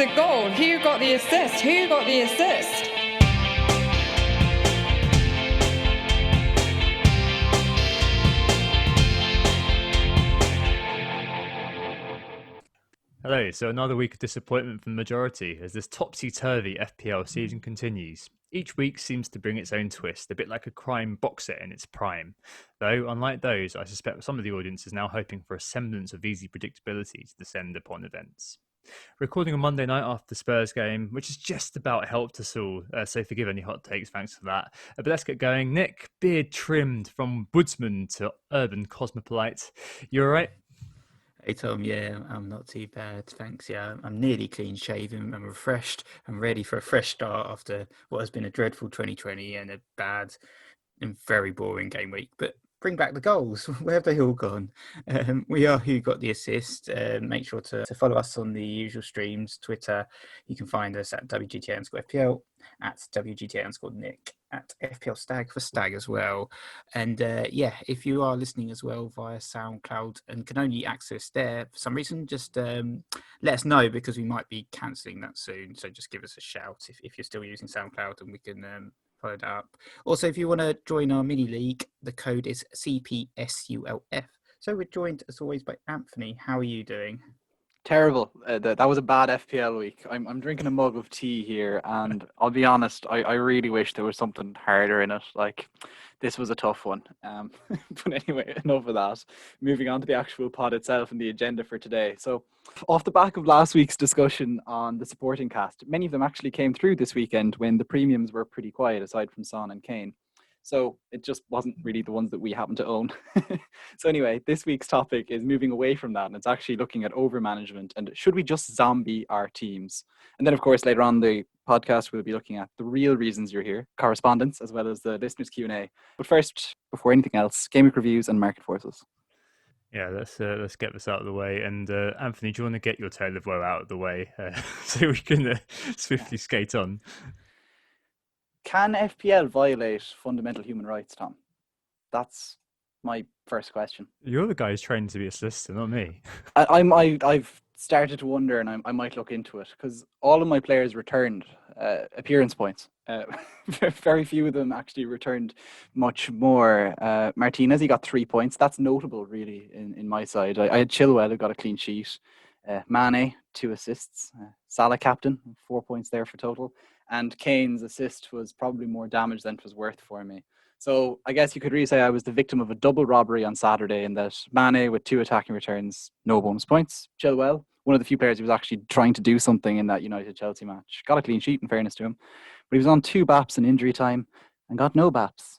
It's a goal. Who got the assist? Who got the assist? Hello, so another week of disappointment from the majority as this topsy-turvy FPL season continues. Each week seems to bring its own twist, a bit like a crime box set in its prime. Though, unlike those, I suspect some of the audience is now hoping for a semblance of easy predictability to descend upon events. Recording on Monday night after the Spurs game, which has just about helped us all, so forgive any hot takes thanks for that. But let's get going. Nick, beard trimmed from woodsman to urban cosmopolite. You alright? Hey Tom, yeah, I'm not too bad, thanks. Yeah, I'm nearly clean shaven. I'm refreshed. I'm ready for a fresh start after what has been a dreadful 2020 and a bad and very boring game week. But bring back the goals. Where have they all gone? We are Who Got the Assist. Make sure to follow us on the usual streams. Twitter, you can find us at WGTA_FPL, at WGTA_Nick, at FPL Stag for Stag as well. And if you are listening as well via SoundCloud and can only access there for some reason, just let us know because we might be cancelling that soon. So just give us a shout if you're still using SoundCloud and we can follow that up. Also, if you want to join our mini league, the code is cpsulf. So we're joined as always by Anthony. How are you doing? Terrible. That was a bad FPL week. I'm drinking a mug of tea here, and I'll be honest, I really wish there was something harder in it. Like, this was a tough one. But anyway, enough of that. Moving on to the actual pod itself and the agenda for today. So, off the back of last week's discussion on the supporting cast, many of them actually came through this weekend when the premiums were pretty quiet, aside from Son and Kane. So it just wasn't really the ones that we happen to own. So anyway, this week's topic is moving away from that, and it's actually looking at over-management and should we just zombie our teams? And then, of course, later on the podcast, we'll be looking at the real reasons you're here, correspondence, as well as the listeners' Q&A. But first, before anything else, game week reviews and market forces. Yeah, let's get this out of the way. And Anthony, do you want to get your tale of woe out of the way so we can swiftly skate on? Can FPL violate fundamental human rights, Tom? That's my first question. You're the guy who's trained to be a solicitor, not me. I've started to wonder, and I might look into it, because all of my players returned appearance points. Very few of them actually returned much more. Martinez, he got 3 points. That's notable, really, in my side. I had Chilwell, who got a clean sheet. Mane, 2 assists. Salah, captain, 4 points there for total. And Kane's assist was probably more damage than it was worth for me. So I guess you could really say I was the victim of a double robbery on Saturday in that Mane with 2 attacking returns, no bonus points. Chilwell, one of the few players who was actually trying to do something in that United-Chelsea match. Got a clean sheet in fairness to him. But he was on 2 BAPs in injury time and got no BAPs.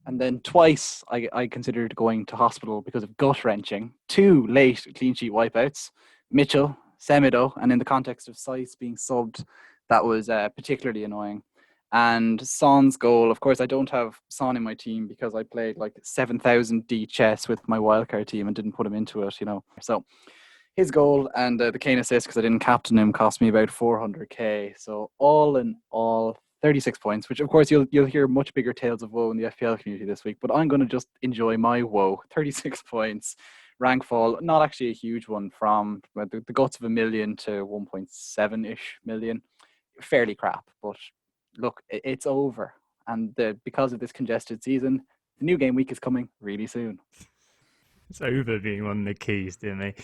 And then twice I considered going to hospital because of gut-wrenching. 2 late clean sheet wipeouts. Mitchell, Semedo, and in the context of Saiss being subbed, that was particularly annoying. And Son's goal, of course, I don't have Son in my team because I played like 7,000 D chess with my wildcard team and didn't put him into it, So his goal and the Kane assist, because I didn't captain him, cost me about 400k. So all in all, 36 points, which of course you'll hear much bigger tales of woe in the FPL community this week. But I'm going to just enjoy my woe. 36 points. Rank fall, not actually a huge one, from the guts of 1 million to 1.7-ish million. Fairly crap, but look, it's over. And because of this congested season, the new game week is coming really soon. It's over being one of the keys, dear me.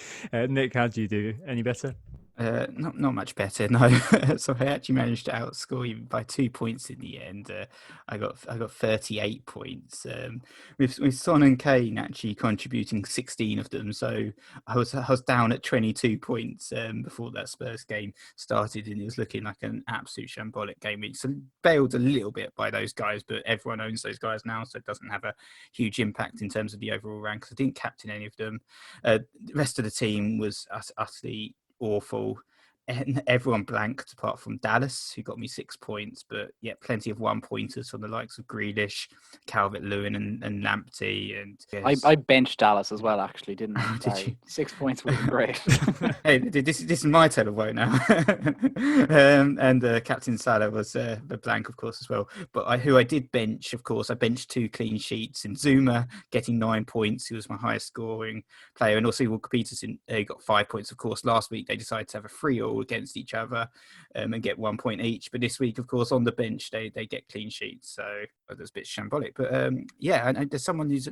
Nick, how do you do? Any better? Not much better, no. So I actually managed to outscore you by 2 points in the end. I got 38 points. With Son and Kane actually contributing 16 of them, so I was down at 22 points before that Spurs game started, and it was looking like an absolute shambolic game. It's bailed a little bit by those guys, but everyone owns those guys now, so it doesn't have a huge impact in terms of the overall rank. I didn't captain any of them. The rest of the team was utterly awful, and everyone blanked apart from Dallas, who got me 6 points, but yeah, plenty of 1-pointers from the likes of Grealish, Calvert-Lewin and Lamptey. And yes. I benched Dallas as well, actually, didn't I? Did you? 6 points would have been great. Hey, this is my tale of woe now. And Captain Salah was a blank, of course, as well. But who I did bench, of course, I benched 2 clean sheets in Zuma, getting 9 points. He was my highest scoring player. And also Walker Peters got 5 points, of course. Last week, they decided to have a free all all against each other and get 1 point each. But this week, of course, on the bench, they get clean sheets. So that's a bit shambolic. But and there's someone who's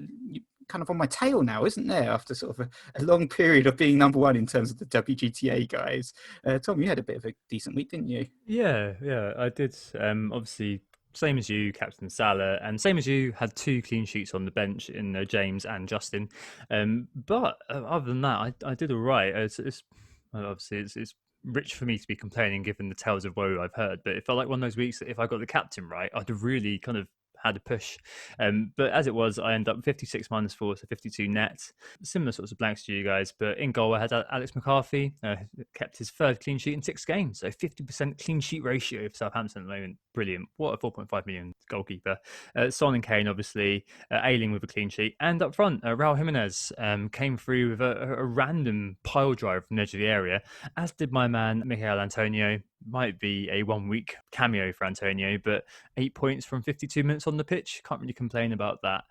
kind of on my tail now, isn't there? After sort of a long period of being number one in terms of the WGTA guys. Tom, you had a bit of a decent week, didn't you? Yeah, I did. Obviously, same as you, Captain Salah, and same as you, had 2 clean sheets on the bench in James and Justin. But other than that, I did all right. It's rich for me to be complaining given the tales of woe I've heard, but it felt like one of those weeks that if I got the captain right, I'd have really kind of had a push. But as it was, I ended up 56 minus 4, so 52 net. Similar sorts of blanks to you guys, but in goal I had Alex McCarthy, kept his 3rd clean sheet in 6 games, so 50% clean sheet ratio for Southampton at the moment. Brilliant. What a 4.5 million goalkeeper. Son and Kane, obviously, Ayling with a clean sheet. And up front, Raul Jimenez came through with a random pile drive from the edge of the area, as did my man, Michael Antonio. Might be a 1 week cameo for Antonio, but 8 points from 52 minutes on the pitch. Can't really complain about that.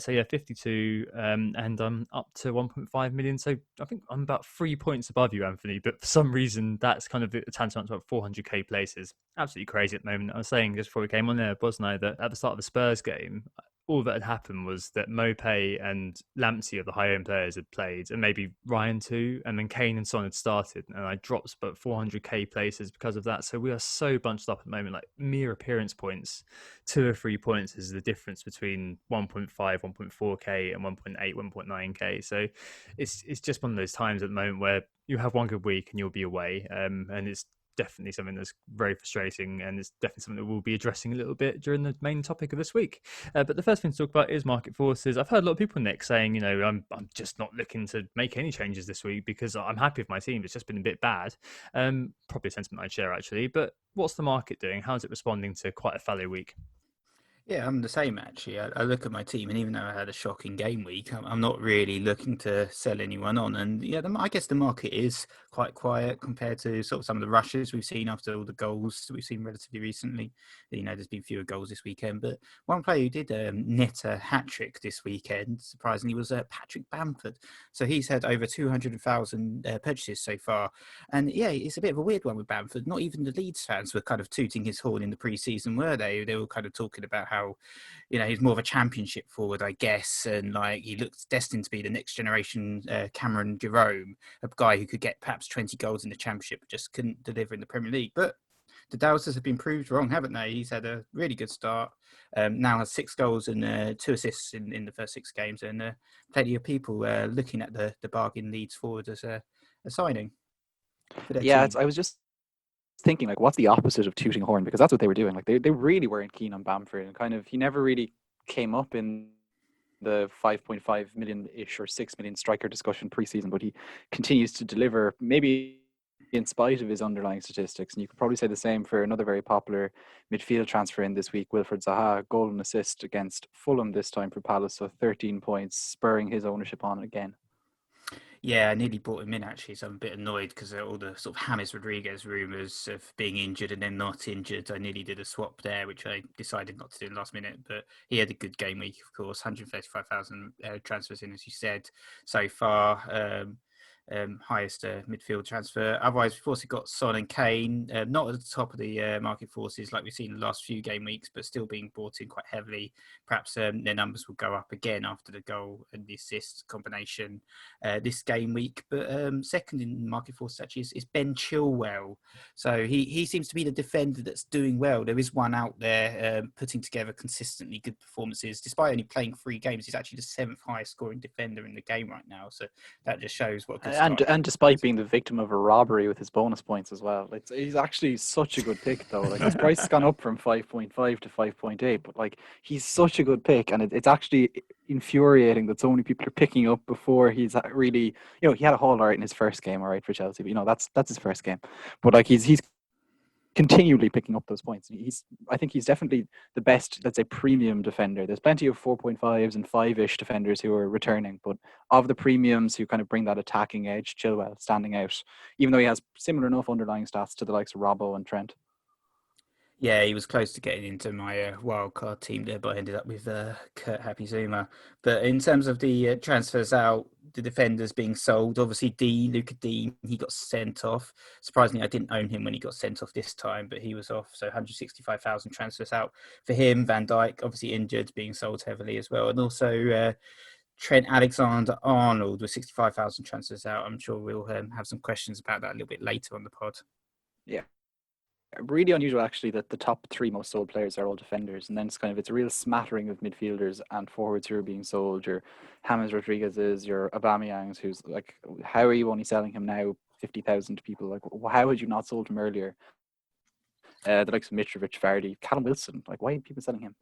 52, and I'm up to 1.5 million. So I think I'm about 3 points above you, Anthony. But for some reason, that's kind of tantamount to about 400k places. Absolutely crazy at the moment. I was saying just before we came on there, wasn't I, that at the start of the Spurs game, all that had happened was that Mopay and Lamptey of the high-end players had played, and maybe Ryan too, and then Kane and Son had started, and I dropped about 400k places because of that. So we are so bunched up at the moment, like mere appearance points, 2 or 3 points is the difference between 1.5, 1.4k and 1.8, 1.9k. So it's just one of those times at the moment where you have one good week and you'll be away, and it's definitely something that's very frustrating, and it's definitely something that we'll be addressing a little bit during the main topic of this week. But the first thing to talk about is market forces. I've heard a lot of people, Nick, saying, I'm just not looking to make any changes this week because I'm happy with my team. It's just been a bit bad. Probably a sentiment I'd share, actually. But what's the market doing? How's it responding to quite a fallow week? Yeah, I'm the same actually. I look at my team, and even though I had a shocking game week, I'm not really looking to sell anyone on. And yeah, I guess the market is quite quiet compared to sort of some of the rushes we've seen after all the goals that we've seen relatively recently. There's been fewer goals this weekend, but one player who did net a hat trick this weekend, surprisingly, was Patrick Bamford. So he's had over 200,000 purchases so far. And yeah, it's a bit of a weird one with Bamford. Not even the Leeds fans were kind of tooting his horn in the pre-season, were they? They were kind of talking about how, he's more of a championship forward, I guess, and like he looks destined to be the next generation Cameron Jerome, a guy who could get perhaps 20 goals in the championship, but just couldn't deliver in the Premier League. But the Doubters have been proved wrong, haven't they? He's had a really good start. Now has 6 goals and 2 assists in the first 6 games, and plenty of people looking at the bargain Leeds forward as a signing for their team. I was just thinking, like, what's the opposite of tooting horn? Because that's what they were doing. Like, they really weren't keen on Bamford, and kind of he never really came up in the 5.5 million-ish or 6 million striker discussion preseason, but he continues to deliver, maybe in spite of his underlying statistics. And you could probably say the same for another very popular midfield transfer in this week, Wilfred Zaha, goal and assist against Fulham this time for Palace, so 13 points, spurring his ownership on again. Yeah, I nearly brought him in actually, so I'm a bit annoyed because all the sort of James Rodriguez rumours of being injured and then not injured. I nearly did a swap there, which I decided not to do in the last minute, but he had a good game week, of course. 135,000 transfers in, as you said, so far. Highest midfield transfer. Otherwise, we've also got Son and Kane, not at the top of the market forces like we've seen in the last few game weeks, but still being bought in quite heavily. Perhaps their numbers will go up again after the goal and the assist combination this game week. But second in market forces actually is Ben Chilwell. So he seems to be the defender that's doing well. There is one out there putting together consistently good performances. Despite only playing 3 games, he's actually the 7th highest scoring defender in the game right now. So that just shows what good and despite being the victim of a robbery with his bonus points as well. He's actually such a good pick, though. Like, his price has gone up from 5.5 to 5.8, but like, he's such a good pick, and it's actually infuriating that so many people are picking up before he's really, he had a haul right in his first game, all right, for Chelsea, but that's his first game. But like, he's continually picking up those points. I think he's definitely the best, let's say, premium defender. There's plenty of 4.5s and 5-ish defenders who are returning, but of the premiums who kind of bring that attacking edge, Chilwell standing out, even though he has similar enough underlying stats to the likes of Robbo and Trent. Yeah, he was close to getting into my wild card team there, but I ended up with Kurt Happy Zuma. But in terms of the transfers out, the defenders being sold, obviously Luca Dean, he got sent off. Surprisingly, I didn't own him when he got sent off this time, but he was off. So 165,000 transfers out for him. Van Dijk, obviously injured, being sold heavily as well. And also Trent Alexander-Arnold with 65,000 transfers out. I'm sure we'll have some questions about that a little bit later on the pod. Yeah. Really unusual, actually, that the top three most sold players are all defenders, and then it's a real smattering of midfielders and forwards who are being sold. Your James Rodriguez's, your Aubameyangs, who's like, how are you only selling him now? 50,000 people. Like, how had you not sold him earlier? The likes of Mitrovic, Vardy, Callum Wilson. Like, why are people selling him?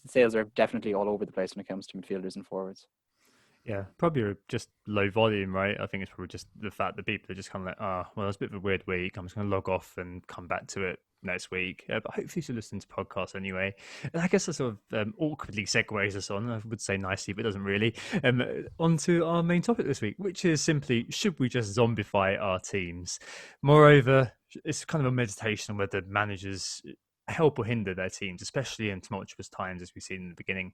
Sales are definitely all over the place when it comes to midfielders and forwards. Yeah, probably just low volume, right? I think it's probably just the fact that people are just kind of like, well, it's a bit of a weird week. I'm just going to log off and come back to it next week. But hopefully you'll listen to podcasts anyway. And I guess that sort of awkwardly segues us on, I would say nicely, but doesn't really, onto our main topic this week, which is simply, should we just zombify our teams? Moreover, it's kind of a meditation on whether managers help or hinder their teams, especially in tumultuous times, as we've seen in the beginning.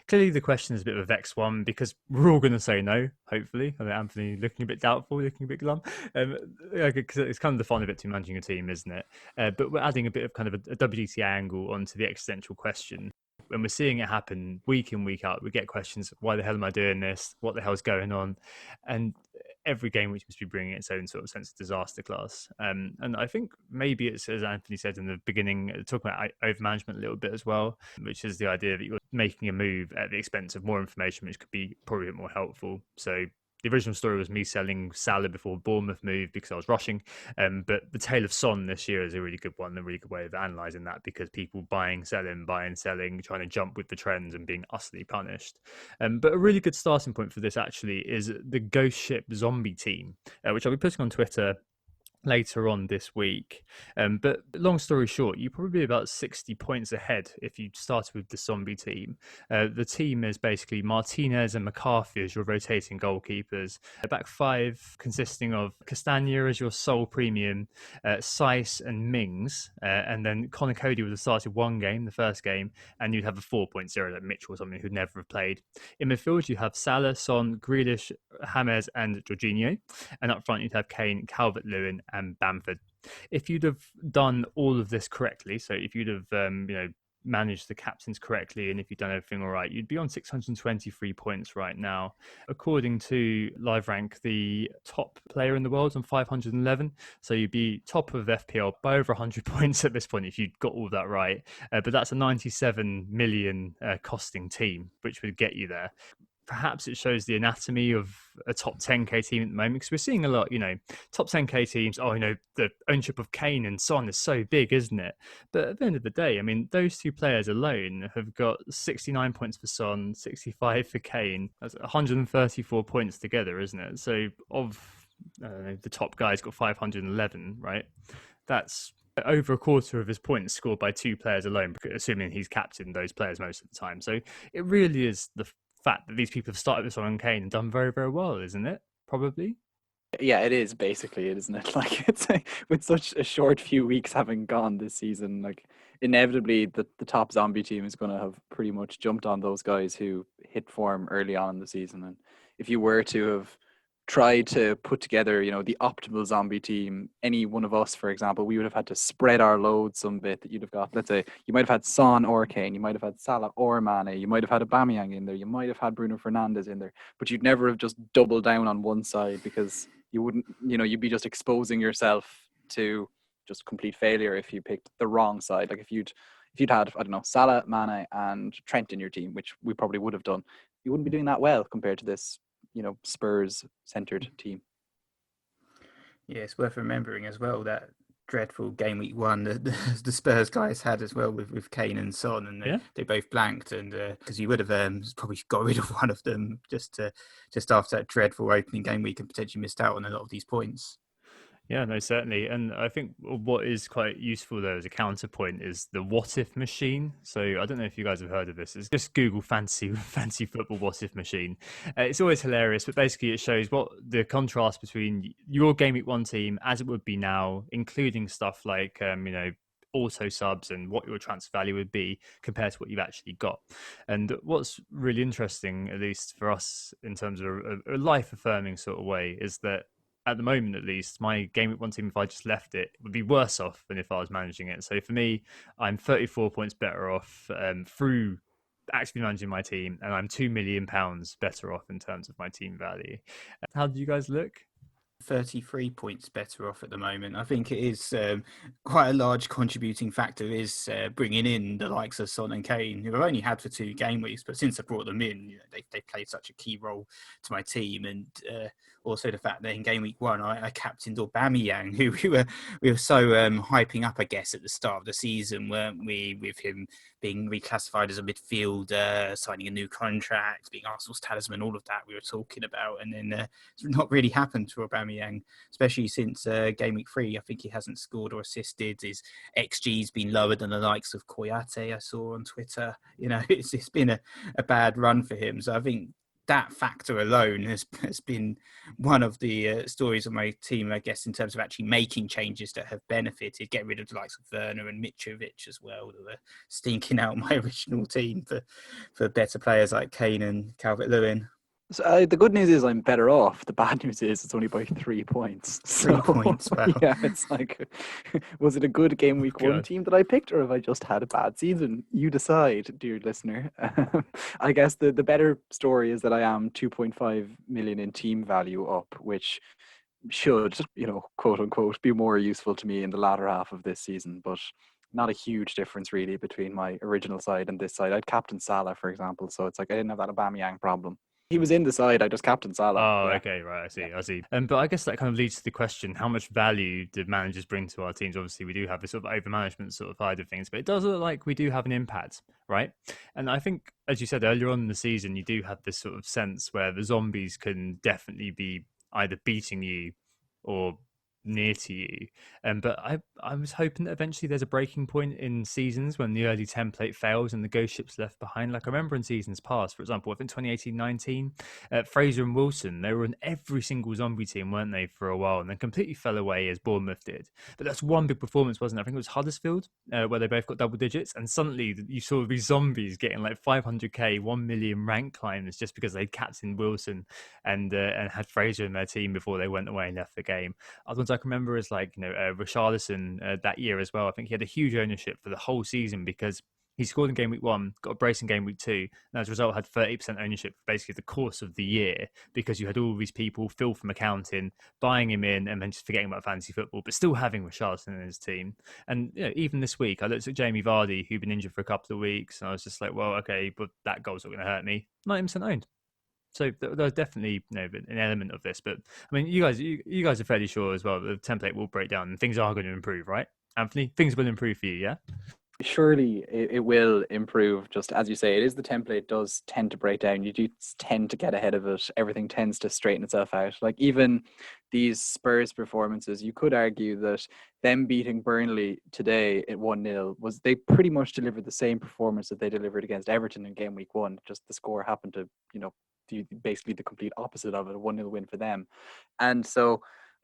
Clearly, the question is a bit of a vexed one because we're all going to say no, hopefully. I mean, Anthony looking a bit doubtful, looking a bit glum. It's kind of the fun of it to managing a team, isn't it? But we're adding a bit of kind of a WGTA angle onto the existential question. When we're seeing it happen week in, week out, we get questions, why the hell am I doing this? What the hell's going on? And every game which must be bringing its own sort of sense of disaster class. And I think maybe it's, as Anthony said in the beginning, talking about overmanagement a little bit as well, which is the idea that you're making a move at the expense of more information, which could be probably a bit more helpful. So the original story was me selling Salah before Bournemouth moved because I was rushing. But the tale of Son this year is a really good one, a really good way of analysing that, because people buying, selling, trying to jump with the trends and being utterly punished. But a really good starting point for this actually is the Ghost Ship Zombie team, which I'll be putting on Twitter later on this week. But long story short, you're probably about 60 points ahead if you started with the zombie team. The team is basically Martinez and McCarthy as your rotating goalkeepers. A back five consisting of Castagna as your sole premium, Saiss and Mings, and then Connor Cody would have started one game, the first game, and you'd have a 4.0 like Mitchell or something who'd never have played. In midfield, you have Salah, Son, Grealish, James and Jorginho, and up front you'd have Kane, Calvert-Lewin and Bamford. If you'd have done all of this correctly, so if you'd have managed the captains correctly, and if you'd done everything all right, you'd be on 623 points right now. According to LiveRank, the top player in the world on 511, so you'd be top of FPL by over 100 points at this point if you'd got all that right. But that's a 97 million costing team, which would get you there. Perhaps it shows the anatomy of a top 10k team at the moment, because we're seeing a lot, top 10k teams. The ownership of Kane and Son is so big, isn't it? But at the end of the day, I mean, those two players alone have got 69 points for Son, 65 for Kane. That's 134 points together, isn't it? So of the top guy's got 511, right? That's over a quarter of his points scored by two players alone, assuming he's captained those players most of the time. So it really is the fact that these people have started this on Kane and done very, very well, isn't it? Probably. Yeah, it is basically it, isn't it? Like, with such a short few weeks having gone this season, like inevitably the top zombie team is going to have pretty much jumped on those guys who hit form early on in the season. And if you were to have tried to put together, the optimal zombie team, any one of us, for example, we would have had to spread our load some bit. That you'd have got, let's say, you might have had Son or Kane, you might have had Salah or Mane, you might have had Aubameyang in there, you might have had Bruno Fernandes in there, but you'd never have just doubled down on one side, because you wouldn't, you'd be just exposing yourself to just complete failure if you picked the wrong side. Like if you'd had, I don't know, Salah, Mane and Trent in your team, which we probably would have done, you wouldn't be doing that well compared to this Spurs-centered team. Yeah, it's worth remembering as well that dreadful game week one that the Spurs guys had as well with Kane and Son, and they both blanked, and because you would have probably got rid of one of them just after that dreadful opening game week and potentially missed out on a lot of these points. Yeah, no, certainly. And I think what is quite useful, though, as a counterpoint is the what if machine. So I don't know if you guys have heard of this. It's just Google fancy football what if machine. It's always hilarious, but basically it shows what the contrast between your game week one team as it would be now, including stuff like, auto subs and what your transfer value would be compared to what you've actually got. And what's really interesting, at least for us in terms of a life affirming sort of way, is that at the moment, at least, my Game Week 1 team, if I just left it, would be worse off than if I was managing it. So for me, I'm 34 points better off through actually managing my team, and I'm £2 million better off in terms of my team value. How do you guys look? 33 points better off at the moment. I think it is quite a large contributing factor is bringing in the likes of Son and Kane, who I've only had for 2 game weeks, but since I brought them in, they played such a key role to my team. And also the fact that in game week 1, I captained Aubameyang, who we were so hyping up, I guess, at the start of the season, weren't we, with him being reclassified as a midfielder, signing a new contract, being Arsenal's talisman, all of that we were talking about. And then it's not really happened to Aubameyang, especially since game week 3. I think he hasn't scored or assisted. His XG's been lower than the likes of Koyate, I saw on Twitter. It's been a bad run for him. So I think that factor alone has been one of the stories of my team, I guess, in terms of actually making changes that have benefited. Get rid of the likes of Werner and Mitrovic as well, that were stinking out my original team for better players like Kane and Calvert-Lewin. So the good news is I'm better off. The bad news is it's only by 3 points. 3 points, wow. Yeah, it's like, was it a good game week 1 team that I picked, or have I just had a bad season? You decide, dear listener. I guess the better story is that I am 2.5 million in team value up, which should, quote unquote, be more useful to me in the latter half of this season, but not a huge difference really between my original side and this side. I'd captain Salah, for example, so it's like I didn't have that Aubameyang problem. He was in the side, I just captained Salah. Oh, yeah. Okay, right, I see. But I guess that kind of leads to the question, how much value do managers bring to our teams? Obviously, we do have this sort of over-management sort of side of things, but it does look like we do have an impact, right? And I think, as you said earlier on in the season, you do have this sort of sense where the zombies can definitely be either beating you or near to you. But I was hoping that eventually there's a breaking point in seasons when the early template fails and the ghost ship's left behind. Like I remember in seasons past, for example, I think 2018-19, Fraser and Wilson, they were in every single zombie team, weren't they, for a while, and then completely fell away as Bournemouth did. But that's one big performance, wasn't it? I think it was Huddersfield, where they both got double digits, and suddenly you saw these zombies getting like 500k, 1 million rank climbs just because they'd captained Wilson and had Fraser in their team before they went away and left the game. Other ones I can remember is like, Richarlison that year as well. I think he had a huge ownership for the whole season because he scored in game week 1, got a brace in game week 2, and as a result had 30% ownership for basically the course of the year because you had all these people, Phil from accounting, buying him in and then just forgetting about fantasy football, but still having Richarlison in his team. And even this week, I looked at Jamie Vardy, who'd been injured for a couple of weeks, and I was just like, well, okay, but that goal's not going to hurt me. 90% owned. So there's definitely an element of this, but I mean, you guys are fairly sure as well that the template will break down and things are going to improve, right, Anthony? Things will improve for you, yeah? Surely it will improve. Just as you say, it is the template does tend to break down. You do tend to get ahead of it. Everything tends to straighten itself out. Like even these Spurs performances, you could argue that them beating Burnley today at 1-0 was they pretty much delivered the same performance that they delivered against Everton in game week 1. Just the score happened to, basically the complete opposite of it, a 1-0 win for them. And so,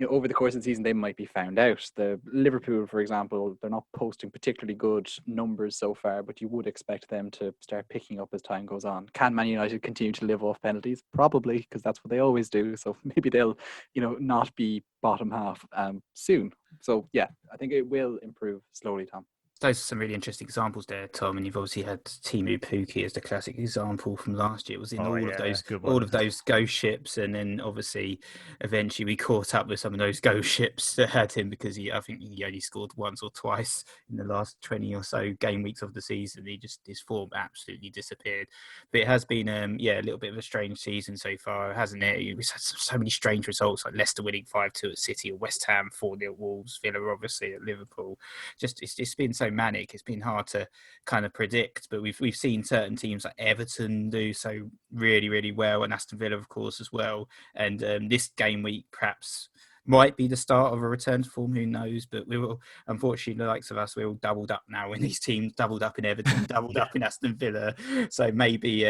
over the course of the season, they might be found out. The Liverpool, for example, they're not posting particularly good numbers so far, but you would expect them to start picking up as time goes on. Can Man United continue to live off penalties? Probably, because that's what they always do. So maybe they'll, not be bottom half soon. So yeah, I think it will improve slowly, Tom. Those are some really interesting examples there, Tom. And you've obviously had Timu Pukki as the classic example from last year. It was in all of those ghost ships, and then obviously eventually we caught up with some of those ghost ships that had him because I think he only scored once or twice in the last 20 or so game weeks of the season. His form absolutely disappeared. But it has been a little bit of a strange season so far, hasn't it? We've had so many strange results, like Leicester winning 5-2 at City, or West Ham 4-0 at Wolves, Villa obviously at Liverpool. It's been so manic. It's been hard to kind of predict, but we've seen certain teams like Everton do so really, really well, and Aston Villa, of course, as well. And this game week perhaps might be the start of a return to form. Who knows? But we will, unfortunately, the likes of us, we're all doubled up now in these teams, doubled up in Everton, doubled up in Aston Villa. So maybe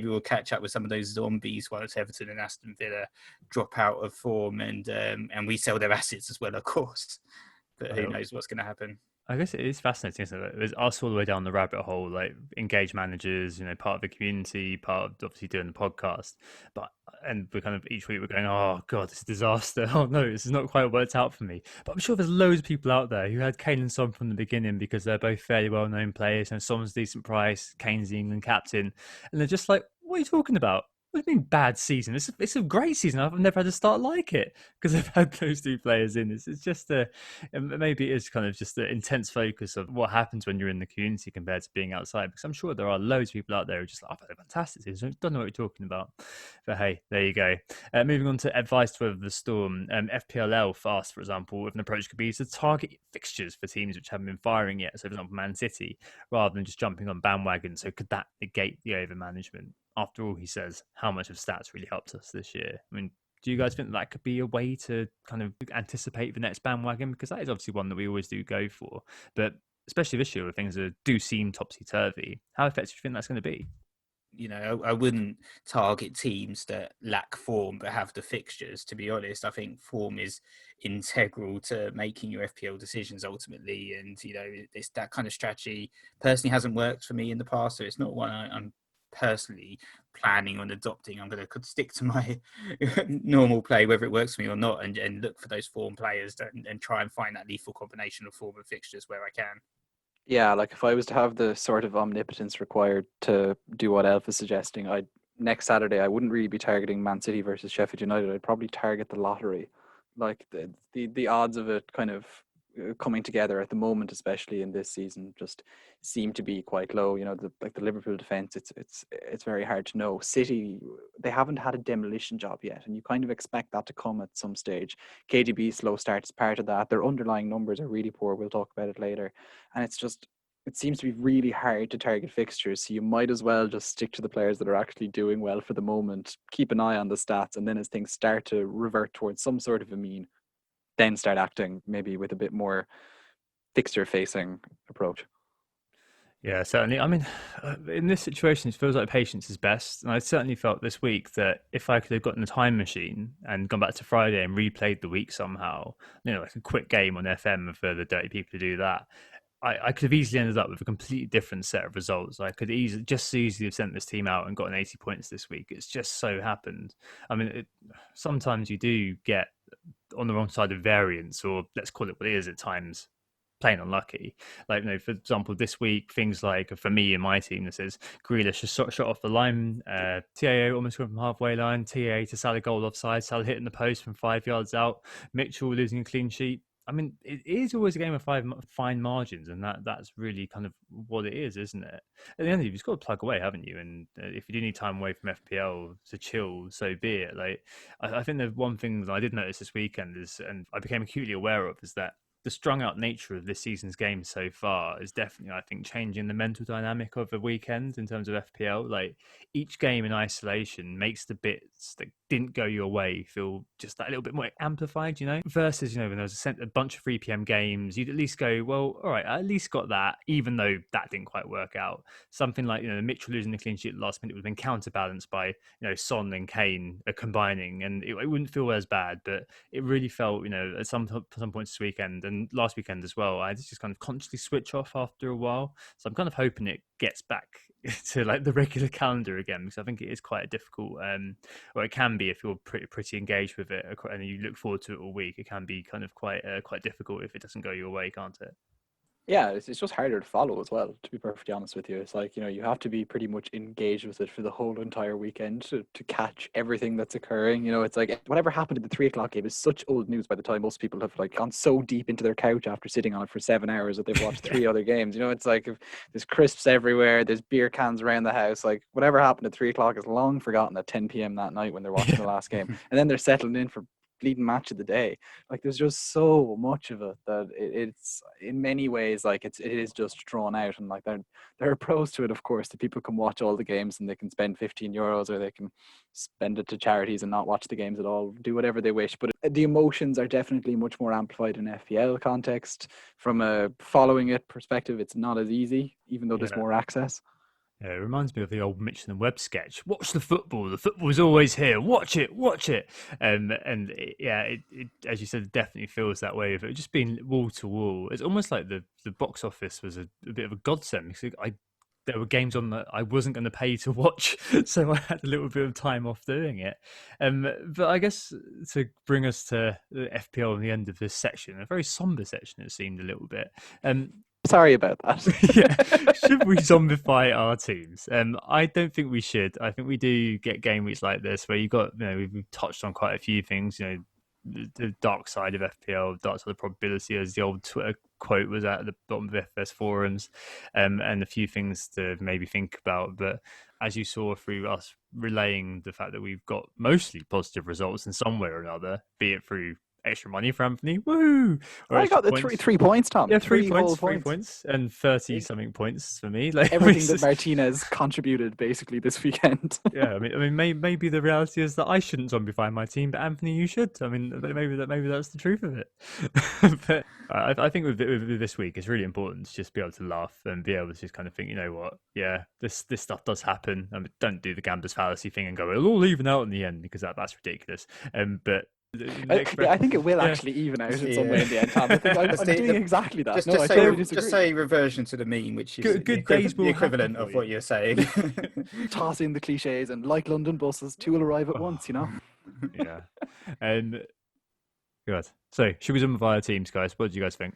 we'll catch up with some of those zombies once Everton and Aston Villa drop out of form, and we sell their assets as well, of course. But who knows what's going to happen? I guess it is fascinating, isn't it? There's us all the way down the rabbit hole, like engaged managers, part of the community, part of obviously doing the podcast. And we're kind of each week we're going, oh God, this is a disaster. Oh no, this is not quite worked out for me. But I'm sure there's loads of people out there who had Kane and Son from the beginning because they're both fairly well known players and Son's a decent price, Kane's the England captain. And they're just like, what are you talking about? What do you mean bad season? It's a great season. I've never had to start like it because I've had those two players in. It's just maybe it is kind of just the intense focus of what happens when you're in the community compared to being outside. Because I'm sure there are loads of people out there who are just like, oh, they're fantastic season. Don't know what you're talking about. But hey, there you go. Moving on to advice to weather the storm. FPL Fast, for example, with an approach could be to target fixtures for teams which haven't been firing yet. So, for example, Man City, rather than just jumping on bandwagon. So, could that negate the over management? After all, he says, how much of stats really helped us this year? I mean, do you guys think that could be a way to kind of anticipate the next bandwagon? Because that is obviously one that we always do go for. But especially this year where things do seem topsy-turvy, how effective do you think that's going to be? I wouldn't target teams that lack form but have the fixtures. To be honest, I think form is integral to making your FPL decisions ultimately. And, it's that kind of strategy personally hasn't worked for me in the past. So it's not one I'm personally planning on adopting. I'm going to stick to my normal play, whether it works for me or not, and look for those form players and try and find that lethal combination of form and fixtures where I can. Yeah, like if I was to have the sort of omnipotence required to do what Elf is suggesting, next Saturday I wouldn't really be targeting Man City versus Sheffield United. I'd probably target the lottery. Like the odds of it kind of coming together at the moment, especially in this season, just seem to be quite low. The Liverpool defense, it's very hard to know. City, they haven't had a demolition job yet, and you kind of expect that to come at some stage. KDB's slow start is part of that. Their underlying numbers are really poor. We'll talk about it later, and it seems to be really hard to target fixtures. So you might as well just stick to the players that are actually doing well for the moment. Keep an eye on the stats, and then as things start to revert towards some sort of a mean, then start acting maybe with a bit more fixture-facing approach. Yeah, certainly. I mean, in this situation, it feels like patience is best. And I certainly felt this week that if I could have gotten a time machine and gone back to Friday and replayed the week somehow, like a quick game on FM for the dirty people to do that, I could have easily ended up with a completely different set of results. I could easily have sent this team out and gotten 80 points this week. It's just so happened. I mean, sometimes you do get on the wrong side of variance, or let's call it what it is at times, plain unlucky. Like, for example, this week, things like, for me and my team, this is Grealish just shot off the line, TAO almost went from halfway line, TA to Salah goal offside, Salah hitting the post from 5 yards out, Mitchell losing a clean sheet. I mean, it is always a game of fine margins, and that's really kind of what it is, isn't it? At the end of it, you've just got to plug away, haven't you? And if you do need time away from FPL to chill, so be it. Like, I think the one thing that I did notice this weekend is, and I became acutely aware of, is that the strung out nature of this season's game so far is definitely, I think, changing the mental dynamic of the weekend in terms of FPL. Like, each game in isolation makes the bits that didn't go your way feel just that little bit more amplified, versus, when there was a bunch of 3 p.m. games, you'd at least go, well, all right, I at least got that, even though that didn't quite work out. Something like, Mitchell losing the clean sheet at the last minute would have been counterbalanced by, Son and Kane combining, and it wouldn't feel as bad, but it really felt, at some points this weekend and last weekend as well, I just kind of consciously switch off after a while. So I'm kind of hoping it gets back to like the regular calendar again, because I think it is quite a difficult, or it can be if you're pretty engaged with it and you look forward to it all week. It can be kind of quite difficult if it doesn't go your way, can't it? Yeah, it's just harder to follow as well, to be perfectly honest with you. It's like, you have to be pretty much engaged with it for the whole entire weekend to catch everything that's occurring. It's like whatever happened in the 3 o'clock game is such old news by the time most people have gone so deep into their couch after sitting on it for 7 hours that they've watched 3 other games. It's like if there's crisps everywhere, there's beer cans around the house. Like whatever happened at 3 o'clock is long forgotten at 10 p.m. that night when they're watching the last game. And then they're settling in for bleeding match of the day. Like there's just so much of it that it's in many ways like it is just drawn out, and like there are pros to it, of course, that people can watch all the games and they can spend €15 or they can spend it to charities and not watch the games at all, do whatever they wish. But the emotions are definitely much more amplified in FPL context. From a following it perspective, it's not as easy, even though there's more access. Yeah, it reminds me of the old Mitchell and Webb sketch. Watch the football. The football is always here. Watch it. Watch it. It, as you said, definitely feels that way. Of it just being wall to wall. It's almost like the box office was a bit of a godsend because there were games on that I wasn't going to pay to watch, so I had a little bit of time off doing it. But I guess to bring us to the FPL and the end of this section, a very somber section it seemed a little bit. Sorry about that. Yeah, should we zombify our teams? I don't think we should. I think we do get game weeks like this where we've touched on quite a few things. The dark side of FPL, dark side of probability, as the old Twitter quote was at the bottom of FS forums, and a few things to maybe think about. But as you saw through us relaying the fact that we've got mostly positive results in some way or another, be it through extra money for Anthony, woohoo! Or I got the 3 points, Tom. Yeah, three points, whole 3 points, and 30 something points for me. Like everything that Martinez contributed basically this weekend. Yeah, I mean, maybe the reality is that I shouldn't zombify my team, but Anthony, you should. I mean, maybe that's the truth of it. But I think with this week, it's really important to just be able to laugh and be able to just kind of think, you know what? Yeah, this stuff does happen. I mean, don't do the gambler's fallacy thing and go, it'll all even out in the end, because that's ridiculous. But I think it will actually even out in some way in the end, Tom. I think I'm doing exactly that. Just say reversion to the mean, which is good days the equivalent of what you're saying. Toss in the cliches and like London buses, 2 will arrive at once, Yeah. Good. So, should we zombify our teams, guys? What do you guys think?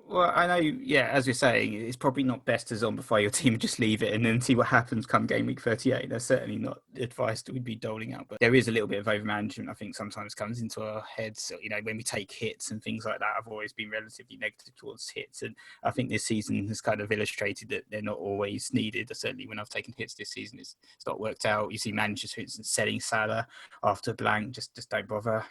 Well, I know, yeah, as you're saying, it's probably not best to zombify your team and just leave it and then see what happens come game week 38. That's certainly not advice that we'd be doling out. But there is a little bit of overmanagement, I think, sometimes comes into our heads. So, when we take hits and things like that, I've always been relatively negative towards hits. And I think this season has kind of illustrated that they're not always needed. Certainly when I've taken hits this season, it's not worked out. You see managers, for instance, selling Salah after blank, just don't bother.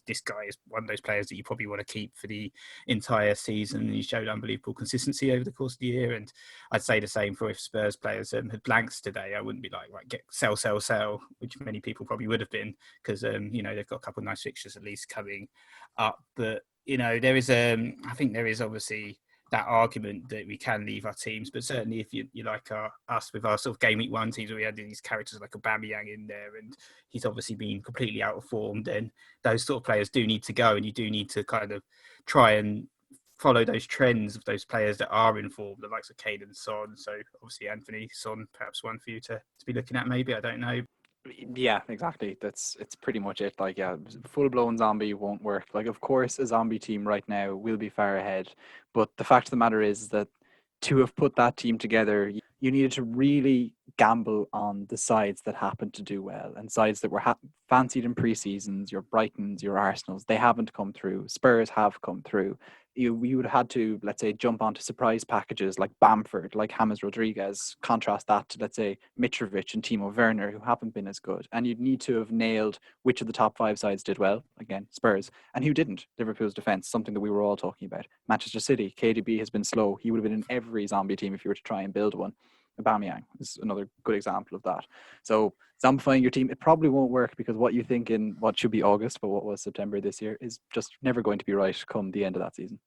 This guy is one of those players that you probably want to keep for the entire season. And he showed unbelievable consistency over the course of the year. And I'd say the same for if Spurs players had blanks today. I wouldn't be like, right, get sell, which many people probably would have been, because they've got a couple of nice fixtures at least coming up. But there is I think there is obviously that argument that we can leave our teams, but certainly if you like us with our sort of game week 1 teams where we had these characters like Aubameyang in there and he's obviously been completely out of form, then those sort of players do need to go, and you do need to kind of try and follow those trends of those players that are in form, the likes of Kane and Son. So obviously Anthony, Son, perhaps one for you to be looking at maybe, I don't know. Yeah, exactly. It's pretty much it. Like, yeah, full-blown zombie won't work. Like, of course, a zombie team right now will be far ahead. But the fact of the matter is that to have put that team together, you needed to really gamble on the sides that happened to do well, and sides that were fancied in pre-seasons, your Brightons, your Arsenals. They haven't come through. Spurs have come through. You would have had to, let's say, jump onto surprise packages like Bamford, like James Rodriguez. Contrast that to, let's say, Mitrovic and Timo Werner, who haven't been as good. And you'd need to have nailed which of the top 5 sides did well. Again, Spurs. And who didn't? Liverpool's defence, something that we were all talking about. Manchester City, KDB has been slow. He would have been in every zombie team if you were to try and build one. Aubameyang is another good example of that. So zombifying your team, it probably won't work, because what you think in what should be August, but what was September this year, is just never going to be right come the end of that season.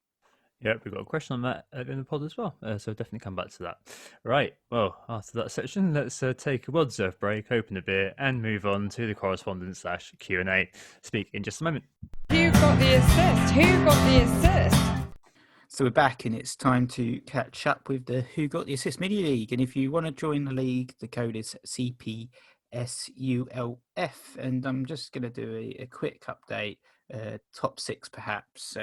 Yeah, we've got a question on that in the pod as well, so definitely come back to that. Right, well, after that section, let's take a well-deserved break, open a beer, and move on to the correspondence / Q&A. Speak in just a moment. Who got the assist? Who got the assist? So we're back, and it's time to catch up with the Who Got the Assist Mini League. And if you want to join the league, the code is cpsulf. And I'm just going to do a quick update, top 6 perhaps.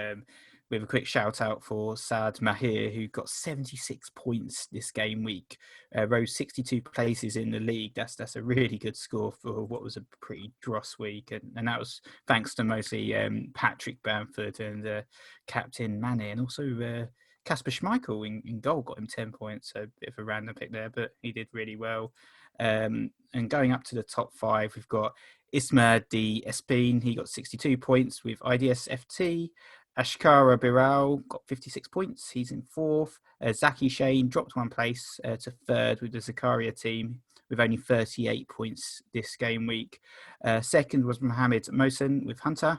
With a quick shout out for Saad Mahir, who got 76 points this game week, rose 62 places in the league. That's a really good score for what was a pretty dross week, and that was thanks to mostly Patrick Bamford and Captain Mane, and also Kasper Schmeichel in goal got him 10 points. So a bit of a random pick there, but he did really well. And going up to the top 5, we've got Isma D. Espin. He got 62 points with IDS FT. Ashkara Biral got 56 points. He's in 4th. Zaki Shane dropped 1 place to 3rd with the Zakaria team with only 38 points this game week. 2nd was Mohamed Mohsen with Hunter.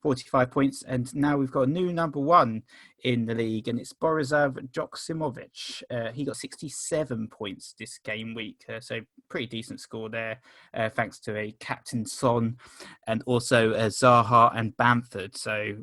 45 points. And now we've got a new number one in the league, and it's Borislav Joksimovic. He got 67 points this game week, so pretty decent score there, thanks to a captain Son and also Zaha and Bamford. So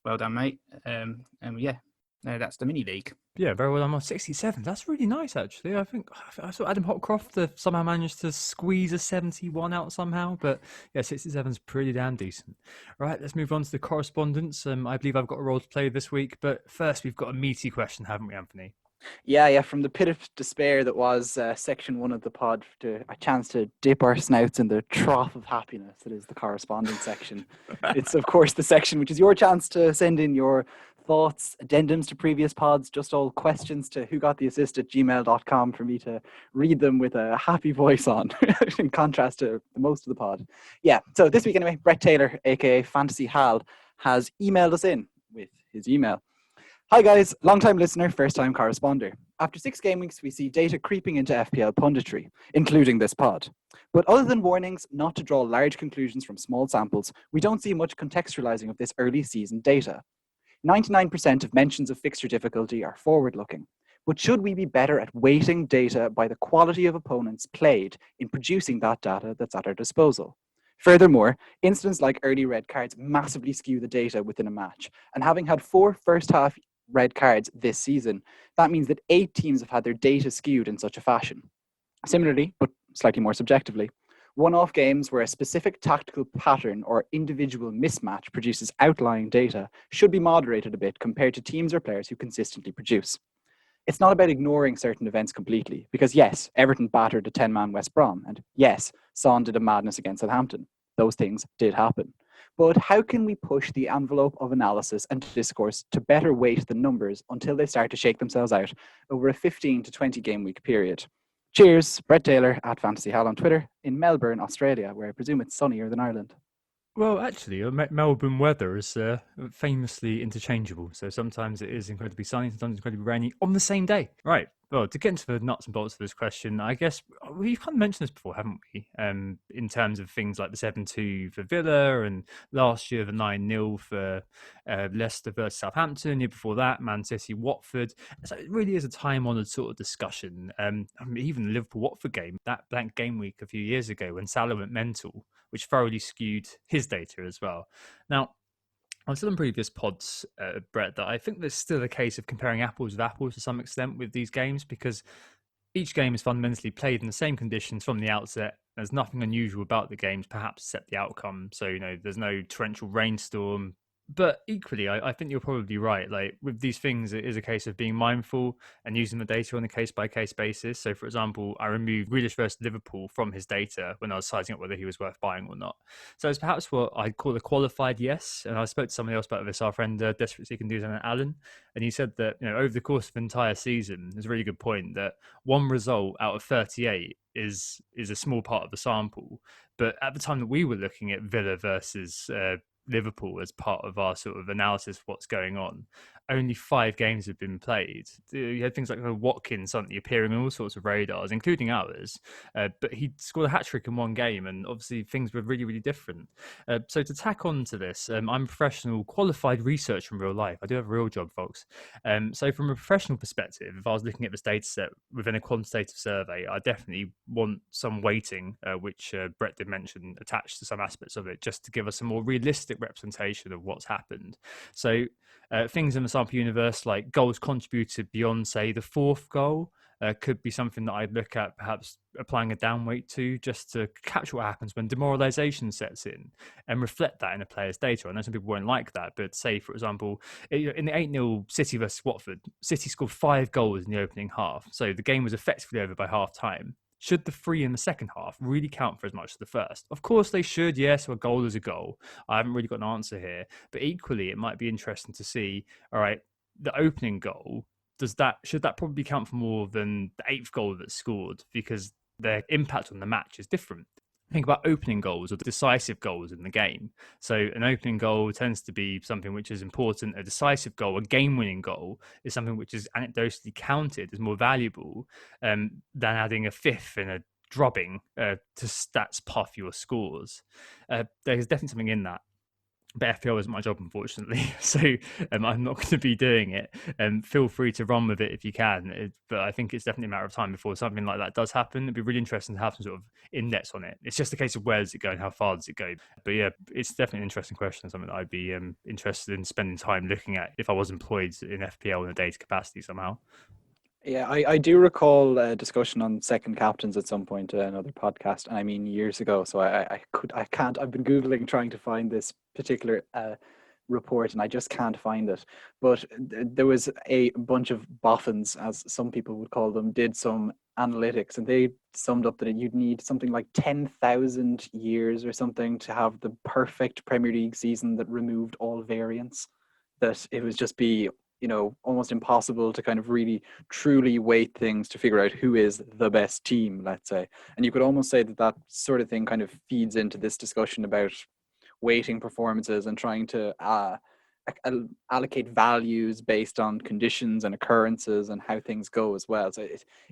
well done, mate. And yeah, no, that's the mini league. Yeah, very well. I'm on 67. That's really nice, actually. I saw Adam Hopcroft somehow managed to squeeze a 71 out somehow, but yeah, 67 is pretty damn decent. Right, let's move on to the correspondence. I believe I've got a role to play this week, but first we've got a meaty question, haven't we, Anthony? Yeah, from the pit of despair that was section 1 of the pod, to a chance to dip our snouts in the trough of happiness that is the correspondence section. It's, of course, the section which is your chance to send in your thoughts, addendums to previous pods, just all questions to whogottheassist@gmail.com for me to read them with a happy voice on, in contrast to most of the pod. Yeah, so this week anyway, Brett Taylor, aka Fantasy Hal, has emailed us in with his email. Hi guys, long-time listener, first-time corresponder. After 6 game weeks, we see data creeping into FPL punditry, including this pod. But other than warnings not to draw large conclusions from small samples, we don't see much contextualizing of this early season data. 99% of mentions of fixture difficulty are forward-looking. But should we be better at weighting data by the quality of opponents played in producing that data that's at our disposal? Furthermore, incidents like early red cards massively skew the data within a match, and having had 4 first-half red cards this season, that means that 8 teams have had their data skewed in such a fashion. Similarly, but slightly more subjectively, one-off games where a specific tactical pattern or individual mismatch produces outlying data should be moderated a bit compared to teams or players who consistently produce. It's not about ignoring certain events completely, because yes, Everton battered a 10-man West Brom, and yes, Son did a madness against Southampton. Those things did happen. But how can we push the envelope of analysis and discourse to better weight the numbers until they start to shake themselves out over a 15 to 20 game week period? Cheers, Brett Taylor at Fantasy Hal on Twitter in Melbourne, Australia, where I presume it's sunnier than Ireland. Well, actually, Melbourne weather is famously interchangeable. So sometimes it is incredibly sunny, sometimes incredibly rainy on the same day. Right. Well, to get into the nuts and bolts of this question, I guess we've kind of mentioned this before, haven't we? In terms of things like the 7-2 for Villa, and last year the 9-0 for Leicester versus Southampton. Year before that, Man City, Watford. So it really is a time-honoured sort of discussion. Even the Liverpool-Watford game, that blank game week a few years ago when Salah went mental, which thoroughly skewed his data as well. Now, I've said in previous pods, Brett, that I think there's still a case of comparing apples with apples to some extent with these games, because each game is fundamentally played in the same conditions from the outset. There's nothing unusual about the games, perhaps except the outcome. So, there's no torrential rainstorm. But equally, I think you're probably right. Like with these things, it is a case of being mindful and using the data on a case-by-case basis. So, for example, I removed Grealish versus Liverpool from his data when I was sizing up whether he was worth buying or not. So it's perhaps what I'd call a qualified yes. And I spoke to somebody else about this, our friend Desperate Seeking News and Alan, and he said that over the course of the entire season, there's a really good point that one result out of 38 is a small part of the sample. But at the time that we were looking at Villa versus Liverpool as part of our sort of analysis of what's going on, only 5 games have been played. You had things like Watkins suddenly appearing on all sorts of radars, including ours, but he scored a hat-trick in one game, and obviously things were really, really different. So to tack on to this, I'm a professional qualified researcher in real life. I do have a real job, folks. So from a professional perspective, if I was looking at this data set within a quantitative survey, I definitely want some weighting, which Brett did mention, attached to some aspects of it, just to give us a more realistic representation of what's happened. So things in the sample universe like goals contributed beyond, say, the 4th goal could be something that I'd look at perhaps applying a downweight to, just to capture what happens when demoralisation sets in and reflect that in a player's data. I know some people won't like that, but say, for example, in the 8-0 City versus Watford, City scored 5 goals in the opening half. So the game was effectively over by half time. Should the 3 in the second half really count for as much as the first? Of course they should, yes, a goal is a goal. I haven't really got an answer here. But equally, it might be interesting to see, all right, the opening goal, should that probably count for more than the 8th goal that's scored? Because their impact on the match is different. Think about opening goals or decisive goals in the game. So an opening goal tends to be something which is important. A decisive goal, a game-winning goal, is something which is anecdotally counted as more valuable than adding a 5th in a drubbing to stats puff your scores. There's definitely something in that. but FPL isn't my job, unfortunately. So I'm not going to be doing it. Feel free to run with it if you can. But I think it's definitely a matter of time before something like that does happen. It'd be really interesting to have some sort of index on it. It's just a case of where does it go and how far does it go. But yeah, it's definitely an interesting question, something that I'd be interested in spending time looking at if I was employed in FPL in a data capacity somehow. Yeah, I do recall a discussion on second captains at some point, another podcast, and I mean years ago. So I can't. I've been googling trying to find this particular report, and I just can't find it. But there was a bunch of boffins, as some people would call them, did some analytics, and they summed up that you'd need something like 10,000 years or something to have the perfect Premier League season that removed all variance. That it would just be, almost impossible to kind of really truly weight things to figure out who is the best team, let's say. And you could almost say that sort of thing kind of feeds into this discussion about weighting performances and trying to allocate values based on conditions and occurrences and how things go as well. So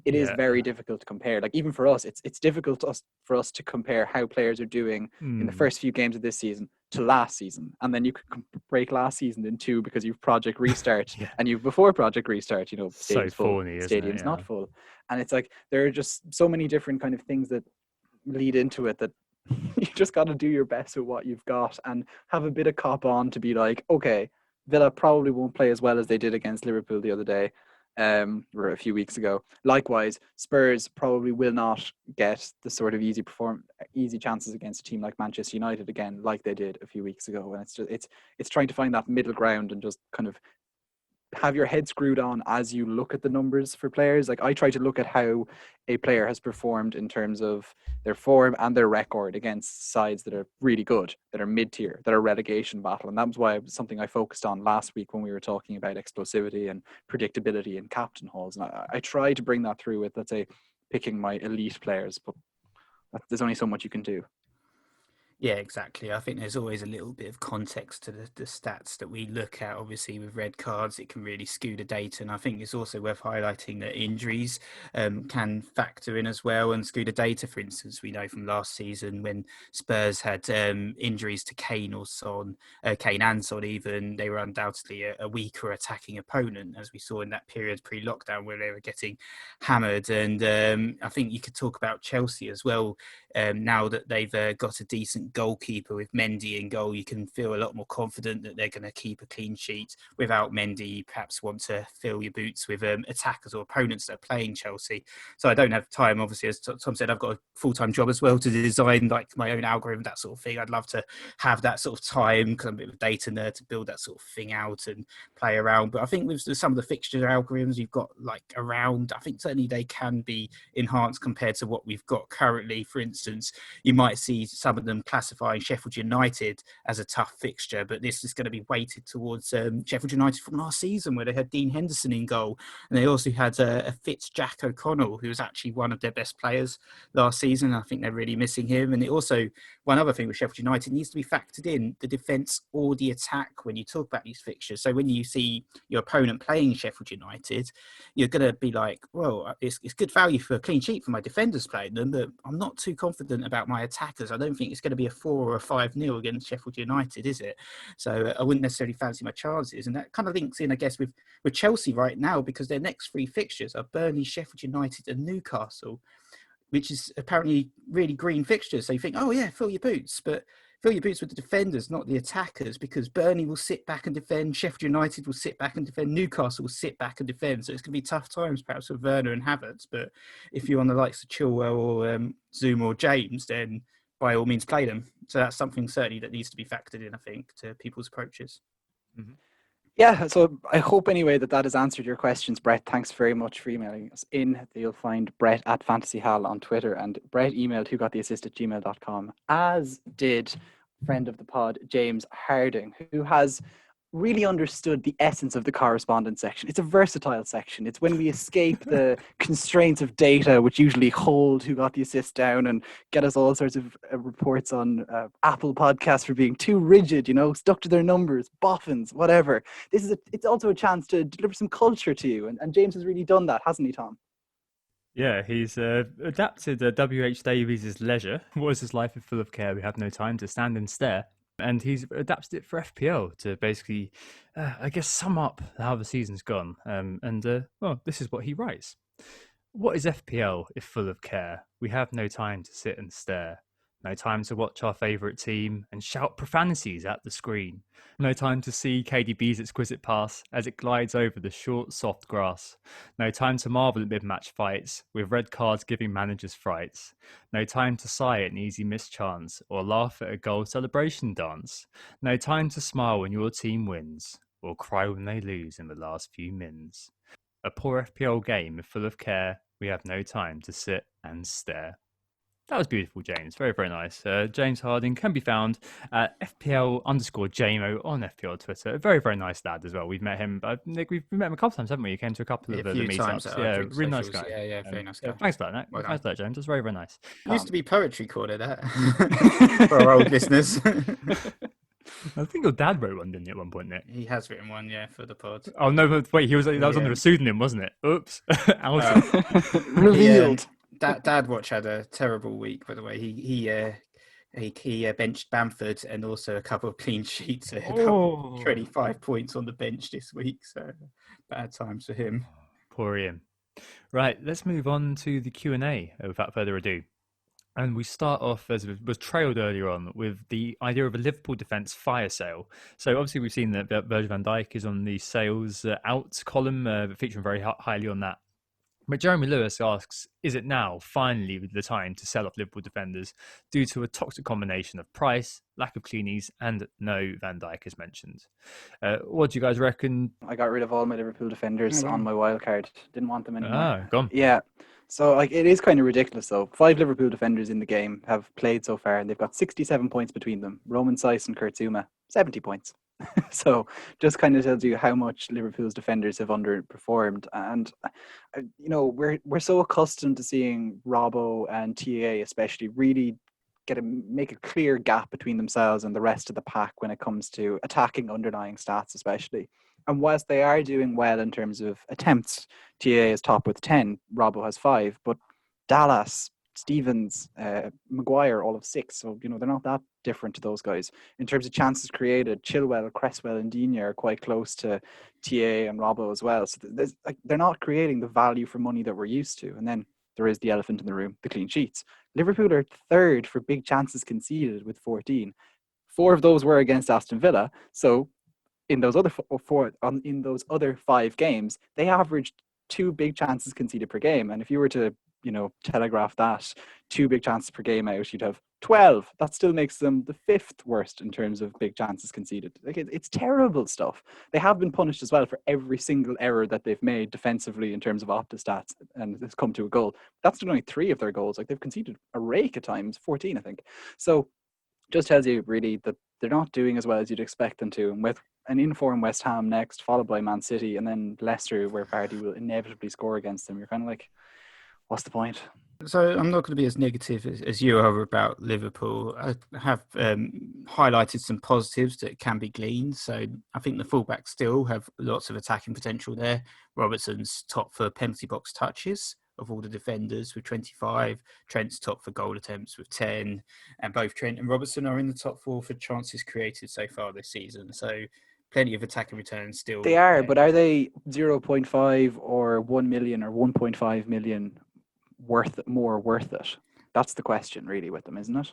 it is very difficult to compare. Like even for us, it's difficult for us to compare how players are doing in the first few games of this season to last season, and then you could break last season in two because you've Project Restart and you've before Project Restart, stadium's full, stadium's not full, and it's like there are just so many different kind of things that lead into it that you just got to do your best with what you've got and have a bit of cop on to be like, okay, Villa probably won't play as well as they did against Liverpool the other day, or a few weeks ago. Likewise, Spurs probably will not get the sort of easy chances against a team like Manchester United again, like they did a few weeks ago. And it's trying to find that middle ground and just kind of have your head screwed on as you look at the numbers for players. Like I try to look at how a player has performed in terms of their form and their record against sides that are really good, that are mid-tier, that are relegation battle. And that was why it was something I focused on last week when we were talking about explosivity and predictability and captain hauls. And I try to bring that through with, let's say, picking my elite players, but there's only so much you can do. Yeah, exactly. I think there's always a little bit of context to the stats that we look at. Obviously, with red cards, it can really skew the data. And I think it's also worth highlighting that injuries can factor in as well and skew the data. For instance, we know from last season when Spurs had injuries to Kane or Son, Kane and Son even, they were undoubtedly a weaker attacking opponent, as we saw in that period pre-lockdown where they were getting hammered. And I think you could talk about Chelsea as well. Now that they've got a decent goalkeeper with Mendy in goal, you can feel a lot more confident that they're going to keep a clean sheet. Without Mendy, you perhaps want to fill your boots with attackers or opponents that are playing Chelsea. So I don't have time, obviously, as Tom said, I've got a full-time job as well to design like my own algorithm, that sort of thing. I'd love to have that sort of time because I'm a bit of a data nerd to build that sort of thing out and play around. But I think with some of the fixture algorithms you've got like around, I think certainly they can be enhanced compared to what we've got currently. For instance, you might see some of them classifying Sheffield United as a tough fixture, but this is going to be weighted towards Sheffield United from last season where they had Dean Henderson in goal, and they also had a fit Jack O'Connell, who was actually one of their best players last season. I think they're really missing him. And it also, one other thing with Sheffield United needs to be factored in, the defence or the attack when you talk about these fixtures. So when you see your opponent playing Sheffield United, you're going to be like, well, it's good value for a clean sheet for my defenders playing them, but I'm not too confident about my attackers. I don't think it's going to be a 4 or a 5-0 against Sheffield United, is it? So I wouldn't necessarily fancy my chances. And that kind of links in, I guess, with Chelsea right now, because their next 3 fixtures are Burnley, Sheffield United and Newcastle, which is apparently really green fixtures. So you think, oh yeah, fill your boots. But fill your boots with the defenders, not the attackers, because Burnley will sit back and defend, Sheffield United will sit back and defend, Newcastle will sit back and defend. So it's going to be tough times perhaps for Werner and Havertz. But if you're on the likes of Chilwell or Zoom or James, then by all means play them. So that's something certainly that needs to be factored in, I think, to people's approaches. Mm-hmm. Yeah, so I hope anyway that has answered your questions, Brett. Thanks very much for emailing us in. You'll find Brett at FantasyHal on Twitter, and Brett emailed whogottheassist@gmail.com, as did friend of the pod, James Harding, who has really understood the essence of the correspondence section. It's a versatile section. It's when we escape the constraints of data, which usually hold Who Got the Assist down and get us all sorts of reports on Apple Podcasts for being too rigid, stuck to their numbers, boffins, whatever. It's also a chance to deliver some culture to you. And James has really done that, hasn't he, Tom? Yeah, he's adapted W.H. Davies' leisure. What is his life if full of care? We have no time to stand and stare. And he's adapted it for FPL to basically, I guess, sum up how the season's gone. Well, this is what he writes. What is FPL if full of care? We have no time to sit and stare. No time to watch our favourite team and shout profanities at the screen. No time to see KDB's exquisite pass as it glides over the short, soft grass. No time to marvel at mid-match fights, with red cards giving managers frights. No time to sigh at an easy mischance or laugh at a goal celebration dance. No time to smile when your team wins or cry when they lose in the last few mins. A poor FPL game full of care. We have no time to sit and stare. That was beautiful, James. Very, very nice. James Harding can be found at FPL_JMO on FPL Twitter. A very, very nice lad as well. We've met him. Nick, we've met him a couple of times, haven't we? He came to a couple of the meetups. Yeah, really nice guy. Yeah, very nice guy. Thanks for that, Nick. Well Thanks for that, James. That's very, very nice. Used to be poetry corner, that for our old listeners. I think your dad wrote one, didn't he, at one point, Nick? He has written one, yeah, for the pod. Oh no! But wait, that was under a pseudonym, wasn't it? Oops. Revealed. Dad Watch had a terrible week, by the way. He benched Bamford and also a couple of clean sheets. So about 25 points on the bench this week. So bad times for him. Poor Ian. Right, let's move on to the Q&A without further ado. And we start off, as was trailed earlier on, with the idea of a Liverpool defence fire sale. So obviously we've seen that Virgil van Dijk is on the sales out column, featuring very highly on that. But Jeremy Lewis asks, is it now finally the time to sell off Liverpool defenders due to a toxic combination of price, lack of cleanies, and no Van Dijk as mentioned? What do you guys reckon? I got rid of all my Liverpool defenders on my wildcard. Didn't want them anymore. Gone. Yeah. So it is kind of ridiculous though. 5 Liverpool defenders in the game have played so far and they've got 67 points between them. Roman Saiss and Kurt Zouma, 70 points. So just kind of tells you how much Liverpool's defenders have underperformed. And we're so accustomed to seeing Robbo and TAA especially really make a clear gap between themselves and the rest of the pack when it comes to attacking underlying stats especially. And whilst they are doing well in terms of attempts, TA is top with 10, Robbo has 5, but Dallas, Stevens, Maguire, all of 6. So, they're not that different to those guys. In terms of chances created, Chilwell, Cresswell and Digne are quite close to TA and Robbo as well. So they're not creating the value for money that we're used to. And then there is the elephant in the room, the clean sheets. Liverpool are third for big chances conceded with 14. 4 of those were against Aston Villa. So in those other 5 games, they averaged 2 big chances conceded per game. And if you were to, telegraph that 2 big chances per game out, you'd have 12. That still makes them the 5th worst in terms of big chances conceded. It's terrible stuff. They have been punished as well for every single error that they've made defensively in terms of Opta stats, and it's come to a goal. That's still only 3 of their goals. They've conceded a rake at times, 14, I think. So just tells you really that they're not doing as well as you'd expect them to. And with an in-form West Ham next, followed by Man City, and then Leicester, where Vardy will inevitably score against them, you're kind of like, what's the point? So I'm not going to be as negative as you are about Liverpool. I have highlighted some positives that can be gleaned. So I think the fullbacks still have lots of attacking potential there. Robertson's top for penalty box touches of all the defenders with 25. Trent's top for goal attempts with 10. And both Trent and Robertson are in the top 4 for chances created so far this season. So plenty of attacking returns still. They are, but are they 0.5 or 1 million or 1.5 million worth it? That's the question really with them, isn't it?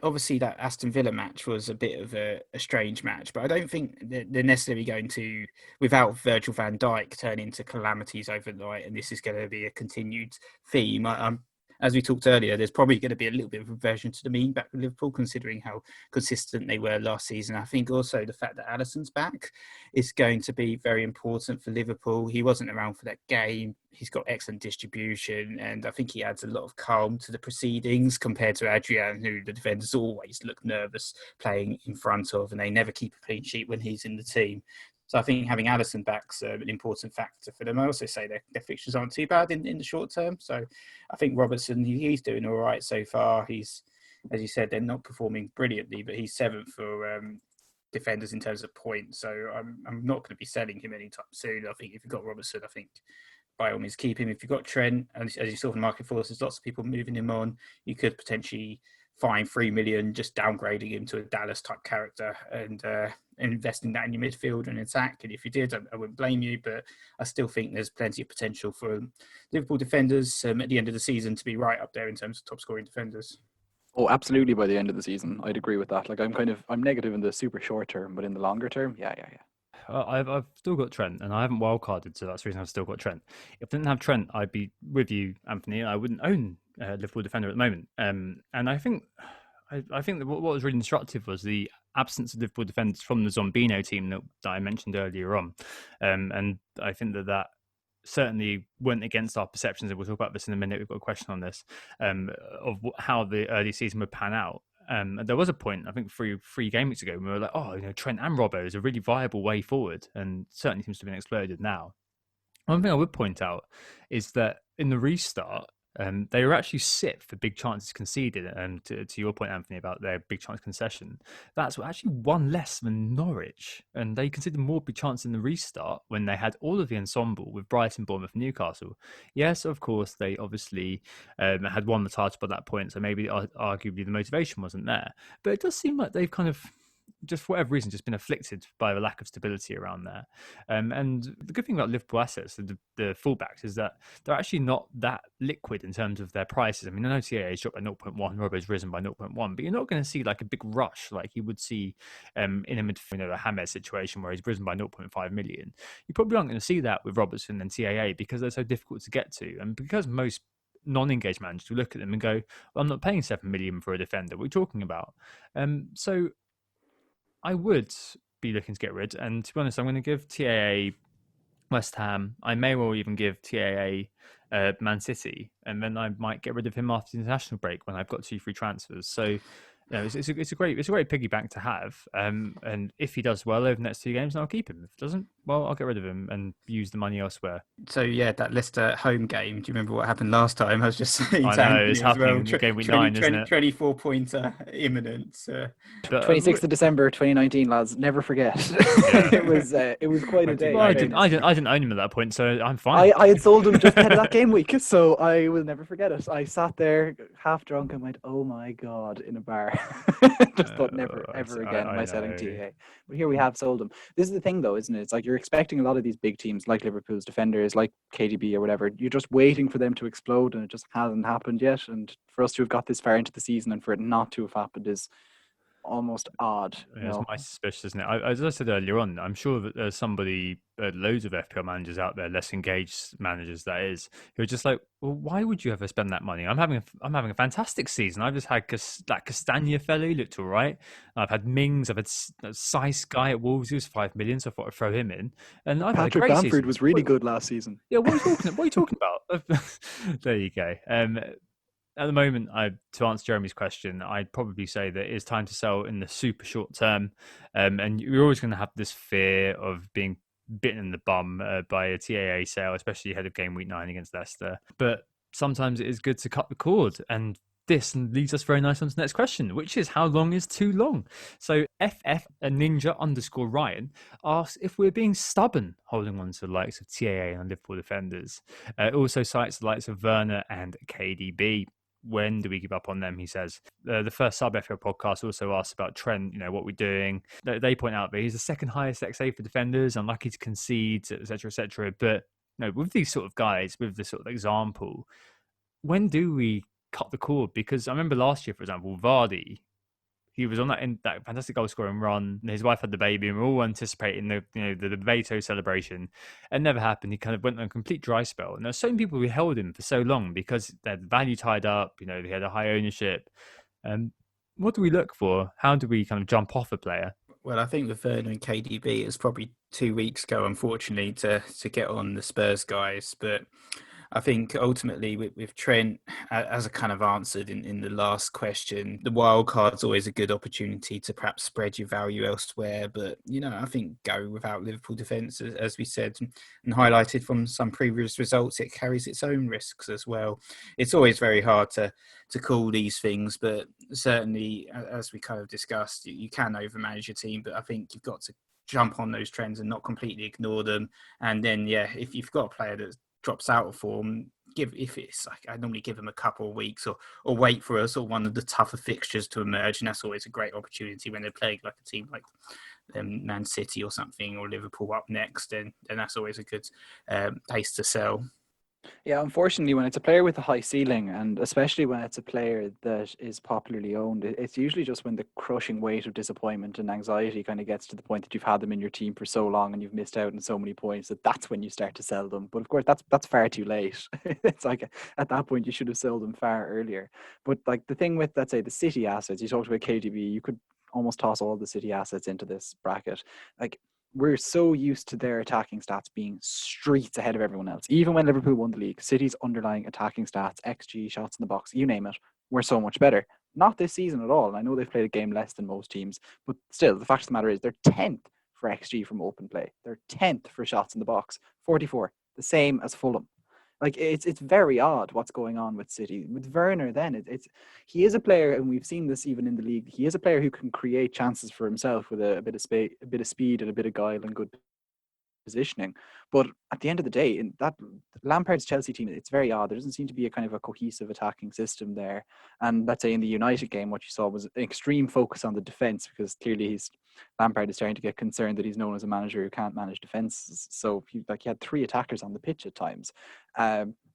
Obviously that Aston Villa match was a bit of a strange match, but I don't think they're necessarily going to, without Virgil van Dijk, turn into calamities overnight, and this is going to be a continued theme. As we talked earlier, there's probably going to be a little bit of reversion to the mean back with Liverpool, considering how consistent they were last season. I think also the fact that Alisson's back is going to be very important for Liverpool. He wasn't around for that game. He's got excellent distribution, and I think he adds a lot of calm to the proceedings compared to Adrian, who the defenders always look nervous playing in front of, and they never keep a clean sheet when he's in the team. So I think having Alisson back's an important factor for them. I also say their fixtures aren't too bad in the short term. So I think Robertson, he's doing all right so far. He's, as you said, they're not performing brilliantly, but he's 7th for defenders in terms of points. So I'm not going to be selling him anytime soon. I think if you've got Robertson, I think by all means keep him. If you've got Trent, and as you saw from market force, there's lots of people moving him on. You could potentially find 3 million, just downgrading him to a Dallas type character and investing that in your midfield and attack. And if you did, I wouldn't blame you, but I still think there's plenty of potential for Liverpool defenders at the end of the season to be right up there in terms of top scoring defenders. Oh, absolutely. By the end of the season, I'd agree with that. Like, I'm negative in the super short term, but in the longer term, yeah. I've still got Trent, and I haven't wildcarded, so that's the reason I've still got Trent. If I didn't have Trent, I'd be with you, Anthony. I wouldn't own Liverpool defender at the moment. And I think that what was really instructive was the absence of Liverpool defenders from the Zombino team that I mentioned earlier on. And I think that certainly went against our perceptions, and we'll talk about this in a minute. We've got a question on this, of how the early season would pan out. There was a point, I think, three game weeks ago, when we were like, Trent and Robbo is a really viable way forward, and certainly seems to have been exploded now. One thing I would point out is that in the restart, they were actually sixth for big chances conceded. And to your point, Anthony, about their big chance concession, that's actually one less than Norwich. And they conceded more big chances in the restart when they had all of the ensemble with Brighton, Bournemouth, and Newcastle. Yes, of course, they obviously had won the title by that point, so maybe arguably the motivation wasn't there. But it does seem like they've kind of, just for whatever reason, just been afflicted by the lack of stability around there. And the good thing about Liverpool assets, the fullbacks, is that they're actually not that liquid in terms of their prices. I mean, I know TAA has dropped by 0.1, Robbo's risen by 0.1, but you're not going to see like a big rush like you would see in a midfield, a Hamed situation where he's risen by 0.5 million. You probably aren't going to see that with Robertson and TAA because they're so difficult to get to, and because most non-engaged managers will look at them and go, well, I'm not paying 7 million for a defender. What are we talking about? So I would be looking to get rid, and to be honest, I'm going to give TAA West Ham. I may well even give TAA Man City, and then I might get rid of him after the international break when I've got 2 free transfers. So, it's a great piggy bank to have. And if he does well over the next 2 games, then I'll keep him. If he doesn't, well, I'll get rid of him and use the money elsewhere. So yeah, that Leicester home game. Do you remember what happened last time? I was just saying, I know it's happening. Game week 9, isn't it? 24-pointer imminent. 26th of December 2019, lads. Never forget. It was quite a day. Well, I didn't own him at that point, so I'm fine. I had sold him just ahead of that game week, so I will never forget it. I sat there half drunk and went, "Oh my god!" in a bar. Just thought never ever again am I selling TAA. But here we have sold him. This is the thing, though, isn't it? It's like you're expecting a lot of these big teams, like Liverpool's defenders, like KDB or whatever. You're just waiting for them to explode, and it just hasn't happened yet. And for us to have got this far into the season and for it not to have happened is almost odd. Yeah, it's my suspicion, isn't it? As I said earlier on, I'm sure that there's somebody, loads of FPL managers out there, less engaged managers that is, who are just like, well, why would you ever spend that money? I'm having a fantastic season. I've just had that Castagna fellow, he looked all right. I've had Mings, I've had Sice guy at Wolves, who's 5 million, so I thought I'd throw him in. And I've Patrick had a great Bamford season. was really good last season. Yeah, what are you talking about? There you go. At the moment, to answer Jeremy's question, I'd probably say that it's time to sell in the super short term. And you're always going to have this fear of being bitten in the bum by a TAA sale, especially ahead of game week 9 against Leicester. But sometimes it is good to cut the cord. And this leads us very nice on to the next question, which is, how long is too long? So FF Ninja_Ryan asks if we're being stubborn holding on to the likes of TAA and Liverpool defenders. It also cites the likes of Werner and KDB. When do we give up on them? He says. The first sub FPL podcast also asks about Trent, what we're doing. They point out that he's the second highest XA for defenders, unlucky to concede, etc., etc. But with these sort of guys, with this sort of example, when do we cut the cord? Because I remember last year, for example, Vardy, he was on that fantastic goal scoring run. His wife had the baby, and we're all anticipating the Beto celebration. It never happened. He kind of went on a complete dry spell. And there's so many people who held him for so long because they had the value tied up. They had a high ownership. What do we look for? How do we kind of jump off a player? Well, I think with Werner and KDB, it was probably 2 weeks ago, unfortunately, to get on the Spurs guys. But I think ultimately with Trent, as I kind of answered in the last question, the wild card's always a good opportunity to perhaps spread your value elsewhere. But, I think go without Liverpool defence, as we said and highlighted from some previous results, it carries its own risks as well. It's always very hard to call these things, but certainly, as we kind of discussed, you can overmanage your team, but I think you've got to jump on those trends and not completely ignore them. And then, if you've got a player that's drops out of form, I normally give them a couple of weeks or wait for us or one of the tougher fixtures to emerge, and that's always a great opportunity when they're playing like a team like Man City or something, or Liverpool up next, and that's always a good pace to sell. Yeah, unfortunately, when it's a player with a high ceiling, and especially when it's a player that is popularly owned, it's usually just when the crushing weight of disappointment and anxiety kind of gets to the point that you've had them in your team for so long and you've missed out on so many points that's when you start to sell them. But of course, that's far too late. It's like at that point you should have sold them far earlier. But like the thing with, let's say, the City assets, you talked about KDB, you could almost toss all the City assets into this bracket. Like, we're so used to their attacking stats being streets ahead of everyone else. Even when Liverpool won the league, City's underlying attacking stats, XG, shots in the box, you name it, were so much better. Not this season at all. I know they've played a game less than most teams, but still, the fact of the matter is they're 10th for XG from open play. They're 10th for shots in the box, 44, the same as Fulham. Like, it's very odd what's going on with City. With Werner, then he is a player, and we've seen this even in the league. He is a player who can create chances for himself with a bit of speed and a bit of guile and good positioning. But at the end of the day, in that Lampard's Chelsea team, it's very odd. There doesn't seem to be a kind of a cohesive attacking system there. And let's say in the United game, what you saw was an extreme focus on the defence, because clearly Lampard is starting to get concerned that he's known as a manager who can't manage defences. So he had 3 attackers on the pitch at times.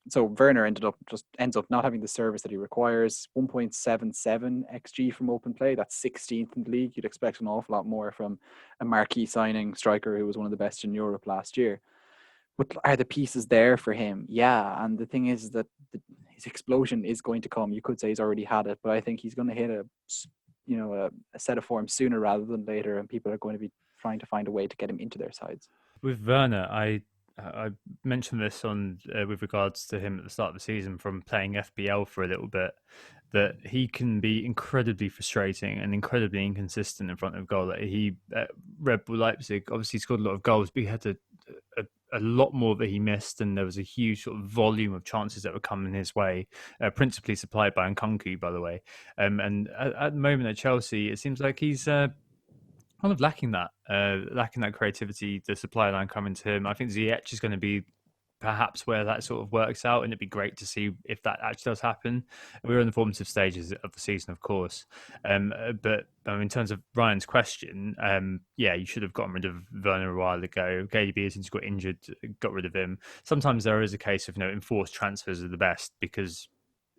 So Werner ends up not having the service that he requires. 1.77 XG from open play. That's 16th in the league. You'd expect an awful lot more from a marquee signing striker who was one of the best in Europe last year. But are the pieces there for him? Yeah. And the thing is that his explosion is going to come. You could say he's already had it, but I think he's going to hit a set of form sooner rather than later, and people are going to be trying to find a way to get him into their sides. With Werner, I mentioned this on with regards to him at the start of the season from playing FPL for a little bit, that he can be incredibly frustrating and incredibly inconsistent in front of goal. Like he Red Bull Leipzig obviously scored a lot of goals, but he had a lot more that he missed, and there was a huge sort of volume of chances that were coming his way, principally supplied by Nkunku, by the way. And at the moment at Chelsea, it seems like he's kind of lacking that creativity, the supply line coming to him. I think Ziyech is going to be perhaps where that sort of works out, and it'd be great to see if that actually does happen. We're in the formative stages of the season, of course, but in terms of Ryan's question, you should have gotten rid of Werner a while ago. KDB, since he got injured, got rid of him. Sometimes there is a case of enforced transfers are the best, because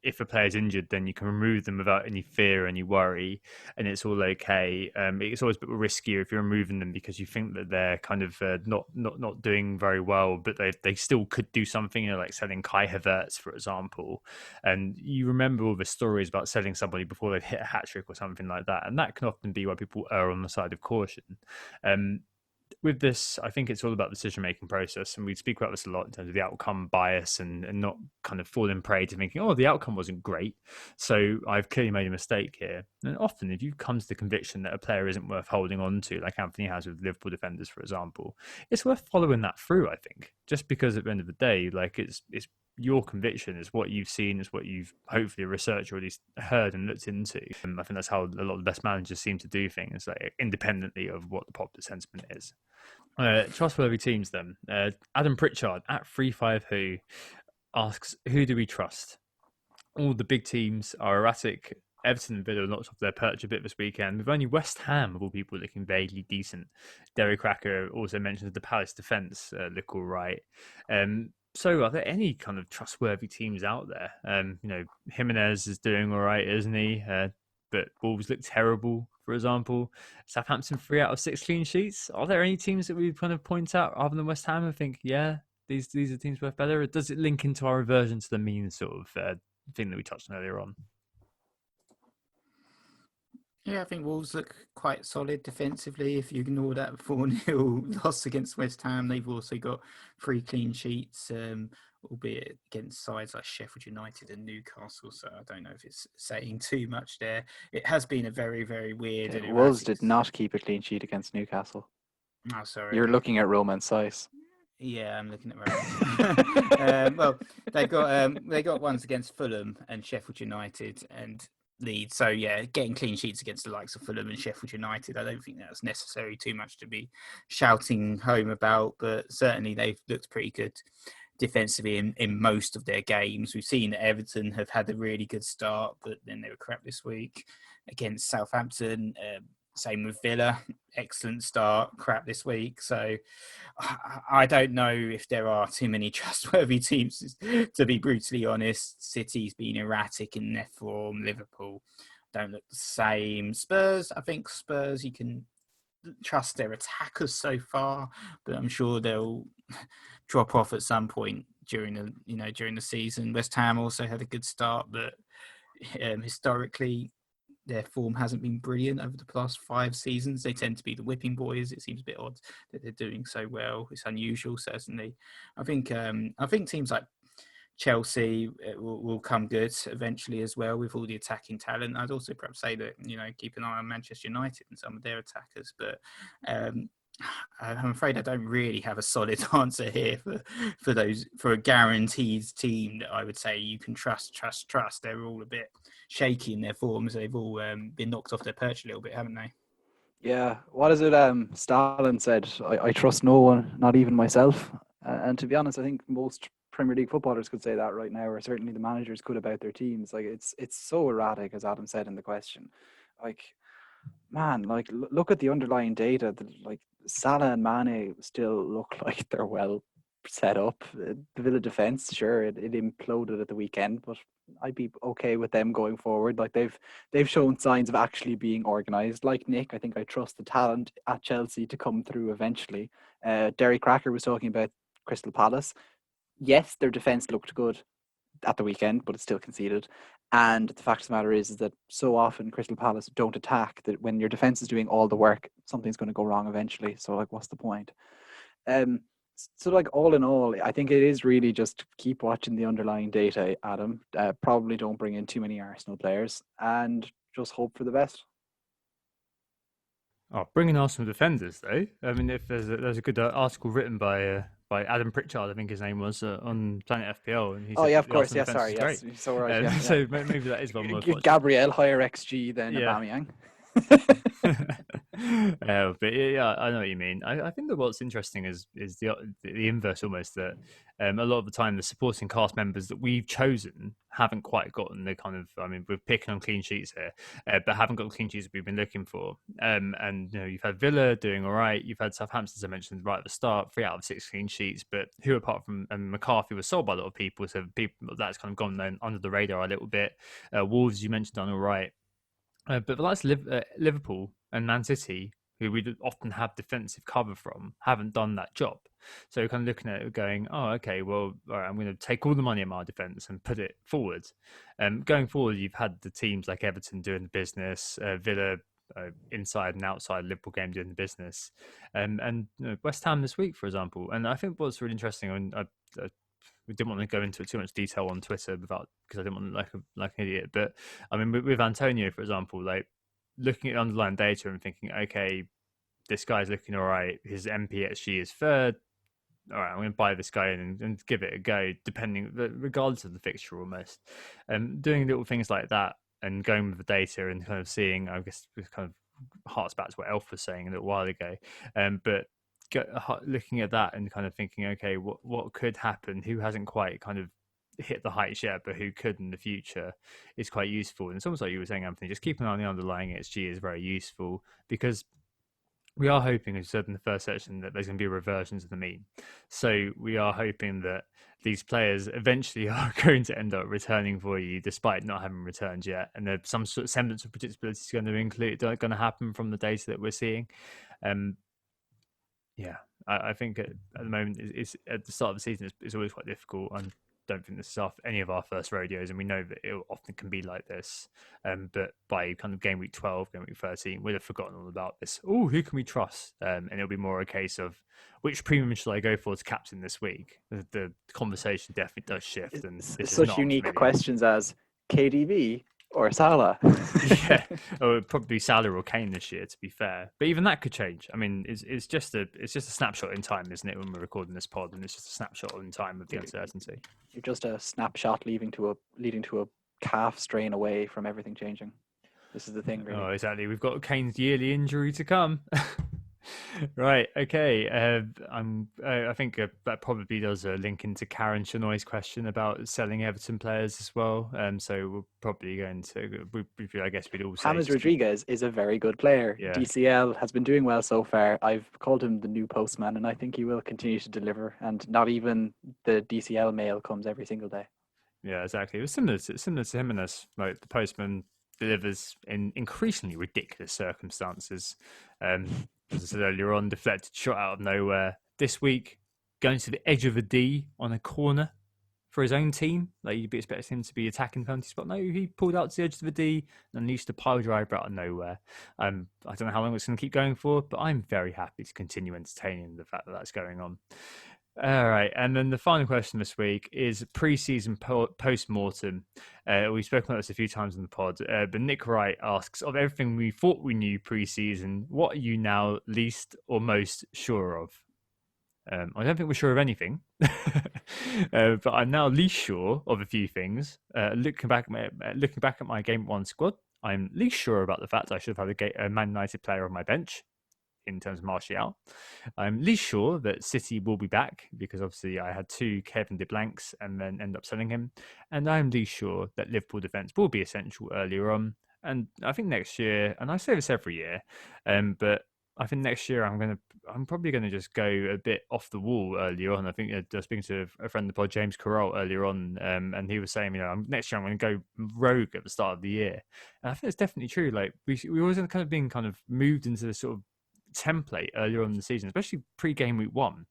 if a player's injured, then you can remove them without any fear, any worry, and it's all okay. It's always a bit riskier if you're removing them because you think that they're kind of not doing very well, but they still could do something, like selling Kai Havertz, for example. And you remember all the stories about selling somebody before they've hit a hat-trick or something like that, and that can often be why people err on the side of caution. With this, I think it's all about the decision-making process, and we speak about this a lot in terms of the outcome bias and not kind of falling prey to thinking, oh, the outcome wasn't great, so I've clearly made a mistake here. And often, if you come to the conviction that a player isn't worth holding on to, like Anthony has with Liverpool defenders, for example, it's worth following that through, I think, just because at the end of the day, like it's your conviction, is what you've seen, is what you've hopefully researched or at least heard and looked into. And I think that's how a lot of the best managers seem to do things, like independently of what the popular sentiment is. Trustworthy teams then. Adam Pritchard at 352 asks, who do we trust? All the big teams are erratic. Everton and Villa knocked off their perch a bit this weekend, with only West Ham, of all people, looking vaguely decent. Derry Cracker also mentions the Palace defence look all right. So are there any kind of trustworthy teams out there? Jimenez is doing all right, isn't he? But Wolves look terrible, for example. Southampton 3 out of 6 clean sheets. Are there any teams that we kind of point out other than West Ham and think, yeah, these are teams worth better? Or does it link into our reversion to the mean sort of thing that we touched on earlier on? Yeah, I think Wolves look quite solid defensively. If you ignore that 4-0 loss against West Ham, they've also got 3 clean sheets, albeit against sides like Sheffield United and Newcastle. So I don't know if it's saying too much there. It has been a very, very weird. Wolves did not keep a clean sheet against Newcastle. Oh, sorry. You're looking at Roman Saiss. Yeah, I'm looking at Roman. Well, they got ones against Fulham and Sheffield United and Leeds. So yeah, getting clean sheets against the likes of Fulham and Sheffield United, I don't think that's necessary too much to be shouting home about, but certainly they've looked pretty good defensively in most of their games. We've seen that Everton have had a really good start, but then they were crap this week against Southampton. Same with Villa, excellent start, crap this week. So I don't know if there are too many trustworthy teams, to be brutally honest. City's been erratic in their form. Liverpool don't look the same. Spurs, I think Spurs, you can trust their attackers so far, but I'm sure they'll drop off at some point during the season. West Ham also had a good start, but historically their form hasn't been brilliant over the past 5 seasons. They tend to be the whipping boys. It seems a bit odd that they're doing so well. It's unusual, certainly. I think teams like Chelsea will come good eventually as well with all the attacking talent. I'd also perhaps say that, keep an eye on Manchester United and some of their attackers, but I'm afraid I don't really have a solid answer here for a guaranteed team that I would say you can trust. They're all a bit shaky in their forms. They've all been knocked off their perch a little bit, haven't they? Yeah, what is it? Stalin said, I trust no one, not even myself. And to be honest, I think most Premier League footballers could say that right now, or certainly the managers could about their teams. Like it's so erratic, as Adam said in the question. Like, man, like look at the underlying data. Like Salah and Mane still look like they're well set up. The Villa defense, sure, it imploded at the weekend, but I'd be okay with them going forward. Like they've shown signs of actually being organised. Like Nick, I think I trust the talent at Chelsea to come through eventually. Derry Cracker was talking about Crystal Palace. Yes, their defence looked good at the weekend, but it's still conceded. And the fact of the matter is that so often Crystal Palace don't attack, that when your defence is doing all the work, something's going to go wrong eventually. So like, what's the point? So like all in all, I think it is really just keep watching the underlying data, Adam. Probably don't bring in too many Arsenal players and just hope for the best. Oh, bringing Arsenal defenders though. I mean, if there's a good article written by Adam Pritchard, I think his name was, on Planet FPL, and he said of course, Arsenal defense is yes, great. so right, yeah. So maybe that is one worth watching. Gabriel higher XG than Yeah. Aubameyang. But yeah, I know what you mean. I think that what's interesting is the inverse almost, that a lot of the time the supporting cast members that we've chosen haven't quite gotten the kind of, I mean, we're picking on clean sheets here, but haven't got the clean sheets we've been looking for. And you've had Villa doing all right. You've had Southampton, as I mentioned right at the start, 3 out of 6 clean sheets, but who apart from McCarthy was sold by a lot of people, so people that's kind of gone under the radar a little bit. Wolves, you mentioned, done all right. But the likes of Liverpool and Man City, who we often have defensive cover from, haven't done that job. So you're kind of looking at it going, oh, okay, well, all right, I'm going to take all the money in my defence and put it forward. Going forward, you've had the teams like Everton doing the business, Villa inside and outside Liverpool game doing the business, and West Ham this week, for example. And I think what's really interesting, and we didn't want to go into too much detail on Twitter because I didn't want to look like an idiot. But I mean, with Antonio, for example, like looking at underlying data and thinking, okay, this guy's looking all right. His MPXG is third. All right, I'm going to buy this guy in and give it a go, regardless of the fixture almost. Doing little things like that and going with the data and kind of seeing, I guess, kind of harks back to what Elf was saying a little while ago. But looking at that and kind of thinking, okay, what could happen? Who hasn't quite kind of hit the heights yet, but who could in the future is quite useful. And it's almost like you were saying, Anthony, just keeping an eye on the underlying XG is very useful, because we are hoping, as you said in the first section, that there's going to be reversions of the mean. So we are hoping that these players eventually are going to end up returning for you, despite not having returned yet. And there's some sort of semblance of predictability is going to happen from the data that we're seeing. Yeah, I think at the moment, it's at the start of the season, it's always quite difficult. I don't think this is any of our first rodeos, and we know that it often can be like this. But by kind of game week 12, game week 13, we'd have forgotten all about this. Oh, who can we trust? And it'll be more a case of which premium should I go for to captain this week? The conversation definitely does shift. And it's such unique questions as KDB or Salah. Yeah, or it would probably be Salah or Kane this year, to be fair. But even that could change. I mean, it's just a snapshot in time, isn't it? When we're recording this pod, and it's just a snapshot in time of the uncertainty. You're just a snapshot leading to a calf strain away from everything changing. This is the thing, really. Oh, exactly. We've got Kane's yearly injury to come. Right. Okay. I think that probably does link into Karen Shanoy's question about selling Everton players as well. So we're probably going to. I guess we'd all say. James Rodriguez is a very good player. Yeah. DCL has been doing well so far. I've called him the new postman, and I think he will continue to deliver. And not even the DCL mail comes every single day. Yeah, exactly. It was similar to Jimenez. Like the postman delivers in increasingly ridiculous circumstances. As I said earlier on, deflected shot out of nowhere. This week, going to the edge of a D on a corner for his own team. Like you'd be expecting him to be attacking the penalty spot. No, he pulled out to the edge of the D and unleashed a pile driver out of nowhere. I don't know how long it's going to keep going for, but I'm very happy to continue entertaining the fact that that's going on. All right, and then the final question this week is pre-season post-mortem. We've spoken about this a few times in the pod, but Nick Wright asks, of everything we thought we knew pre-season, what are you now least or most sure of? I don't think we're sure of anything, but I'm now least sure of a few things. Looking back at my Game 1 squad, I'm least sure about the fact I should have had a Man United player on my bench in terms of Martial. I'm least sure that City will be back because obviously I had 2 Kevin De Blancs and then end up selling him. And I'm least sure that Liverpool defence will be essential earlier on. And I think next year, and I say this every year, but I think next year I'm probably going to just go a bit off the wall earlier on. I think I was speaking to a friend of the pod, James Corral, earlier on, and he was saying, next year I'm going to go rogue at the start of the year. And I think it's definitely true. Like we always kind of being kind of moved into this sort of template earlier on in the season, especially pre-game week 1,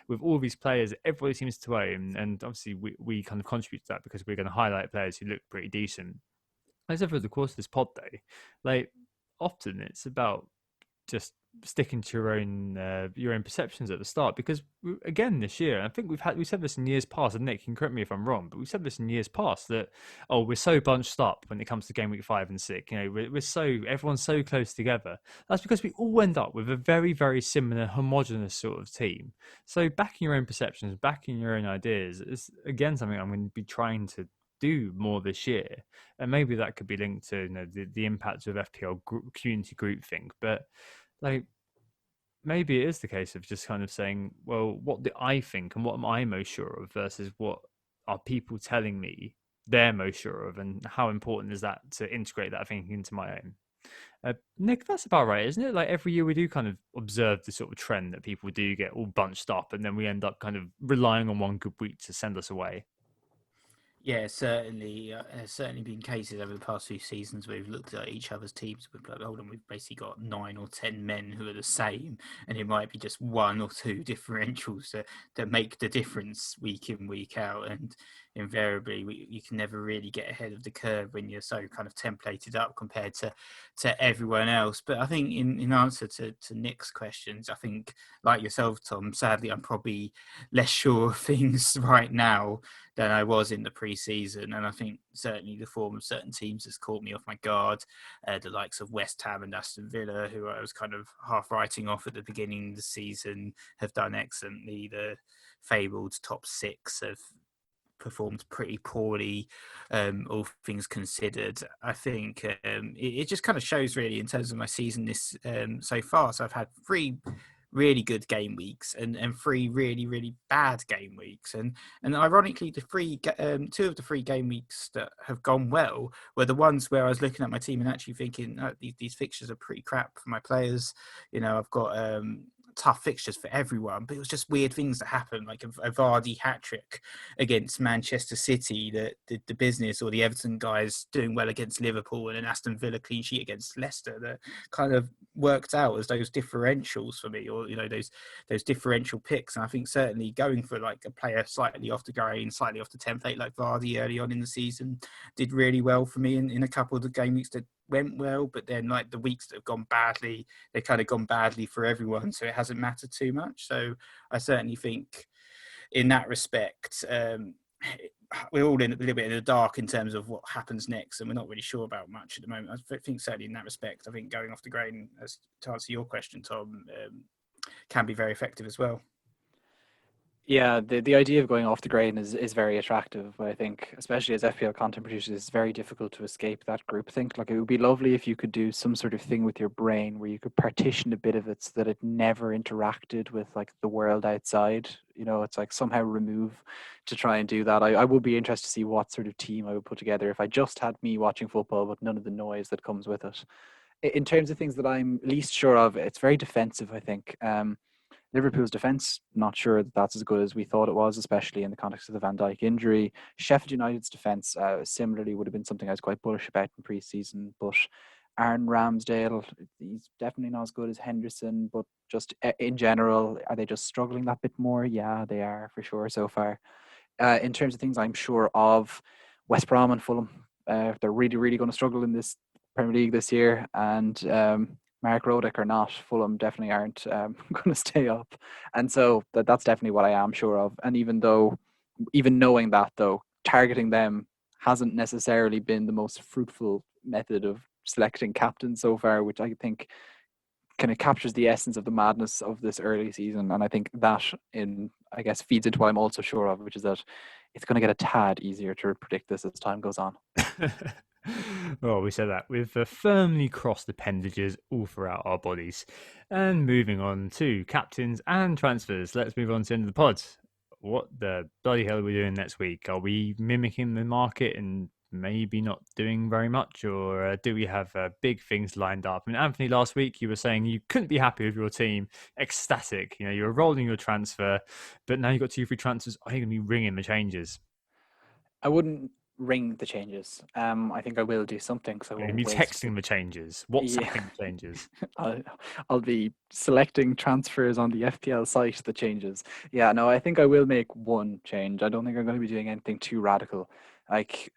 with all these players everybody seems to own, and obviously we kind of contribute to that because we're going to highlight players who look pretty decent. As over the course of this pod, though, like often it's about just sticking to your own perceptions at the start, because again this year, I think we said this in years past, and Nick can correct me if I'm wrong, but we said this in years past that we're so bunched up when it comes to game week 5 and 6. Everyone's so close together. That's because we all end up with a very, very similar homogenous sort of team. So backing your own perceptions, backing your own ideas is again something I'm going to be trying to do more this year, and maybe that could be linked to the impact of FPL community group thing, but like maybe it is the case of just kind of saying, well, what do I think and what am I most sure of versus what are people telling me they're most sure of, and how important is that to integrate that thinking into my own? Nick, that's about right, isn't it? Like every year we do kind of observe the sort of trend that people do get all bunched up and then we end up kind of relying on one good week to send us away. Yeah, certainly. There's certainly been cases over the past few seasons where we've looked at each other's teams. We've like, hold on, we've basically got 9 or 10 men who are the same, and it might be just 1 or 2 differentials that make the difference week in, week out. And invariably, you can never really get ahead of the curve when you're so kind of templated up compared to everyone else. But I think in answer to Nick's questions, I think like yourself, Tom, sadly, I'm probably less sure of things right now than I was in the pre-season, and I think certainly the form of certain teams has caught me off my guard. The likes of West Ham and Aston Villa, who I was kind of half writing off at the beginning of the season, have done excellently. The fabled top 6 have performed pretty poorly, all things considered. I think it just kind of shows really in terms of my season this so far. So I've had 3 really good game weeks and 3 really, really bad game weeks. And ironically, the 2 of the 3 game weeks that have gone well were the ones where I was looking at my team and actually thinking, oh, these fixtures are pretty crap for my players. I've got tough fixtures for everyone, but it was just weird things that happened, like a Vardy hat-trick against Manchester City that did the business, or the Everton guys doing well against Liverpool, and an Aston Villa clean sheet against Leicester that kind of worked out as those differentials for me, or those differential picks. And I think certainly going for like a player slightly off the grain, slightly off the template like Vardy early on in the season did really well for me in a couple of the game weeks that went well, but then like the weeks that have gone badly, they kind of gone badly for everyone, so it hasn't mattered too much. So I certainly think in that respect, we're all in a little bit in the dark in terms of what happens next, and we're not really sure about much at the moment. I think certainly in that respect, I think going off the grain, as to answer your question, Tom, can be very effective as well. Yeah, the idea of going off the grain is very attractive, but I think, especially as FPL content producers, it's very difficult to escape that groupthink. Like, it would be lovely if you could do some sort of thing with your brain where you could partition a bit of it so that it never interacted with like the world outside. You know, it's like somehow remove to try and do that. I would be interested to see what sort of team I would put together if I just had me watching football, but none of the noise that comes with it. In terms of things that I'm least sure of, it's very defensive, I think. Liverpool's defence, not sure that that's as good as we thought it was, especially in the context of the Van Dijk injury. Sheffield United's defence, similarly, would have been something I was quite bullish about in pre-season. But Aaron Ramsdale, he's definitely not as good as Henderson. But just in general, are they just struggling that bit more? Yeah, they are for sure so far. In terms of things I'm sure of, West Brom and Fulham, they're really, really going to struggle in this Premier League this year. And Mark Rodick or not, Fulham definitely aren't going to stay up. And so that's definitely what I am sure of. And even knowing that, though, targeting them hasn't necessarily been the most fruitful method of selecting captains so far, which I think kind of captures the essence of the madness of this early season. And I think that I guess feeds into what I'm also sure of, which is that it's going to get a tad easier to predict this as time goes on. Well, we said that we've firmly crossed appendages all throughout our bodies. And moving on to captains and transfers, let's move on to the end of the pod. What the bloody hell are we doing next week? Are we mimicking the market and maybe not doing very much, or do we have big things lined up? I mean, Anthony, last week you were saying you couldn't be happy with your team, ecstatic. You know, you were rolling your transfer, but now you've got 2 free transfers. Are you going to be ringing the changes? I wouldn't ring the changes. I think I will do something. So You're going to be texting the changes, WhatsApping the changes. I'll be selecting transfers on the FPL site, the changes. Yeah, no, I think I will make one change. I don't think I'm going to be doing anything too radical. Like,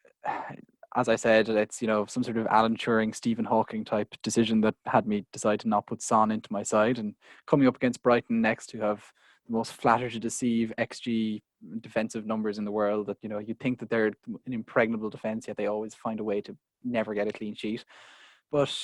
as I said, it's, you know, some sort of Alan Turing, Stephen Hawking type decision that had me decide to not put Son into my side. And coming up against Brighton next, who have the most flatter to deceive XG defensive numbers in the world, that, you know, you'd think that they're an impregnable defense, yet they always find a way to never get a clean sheet. But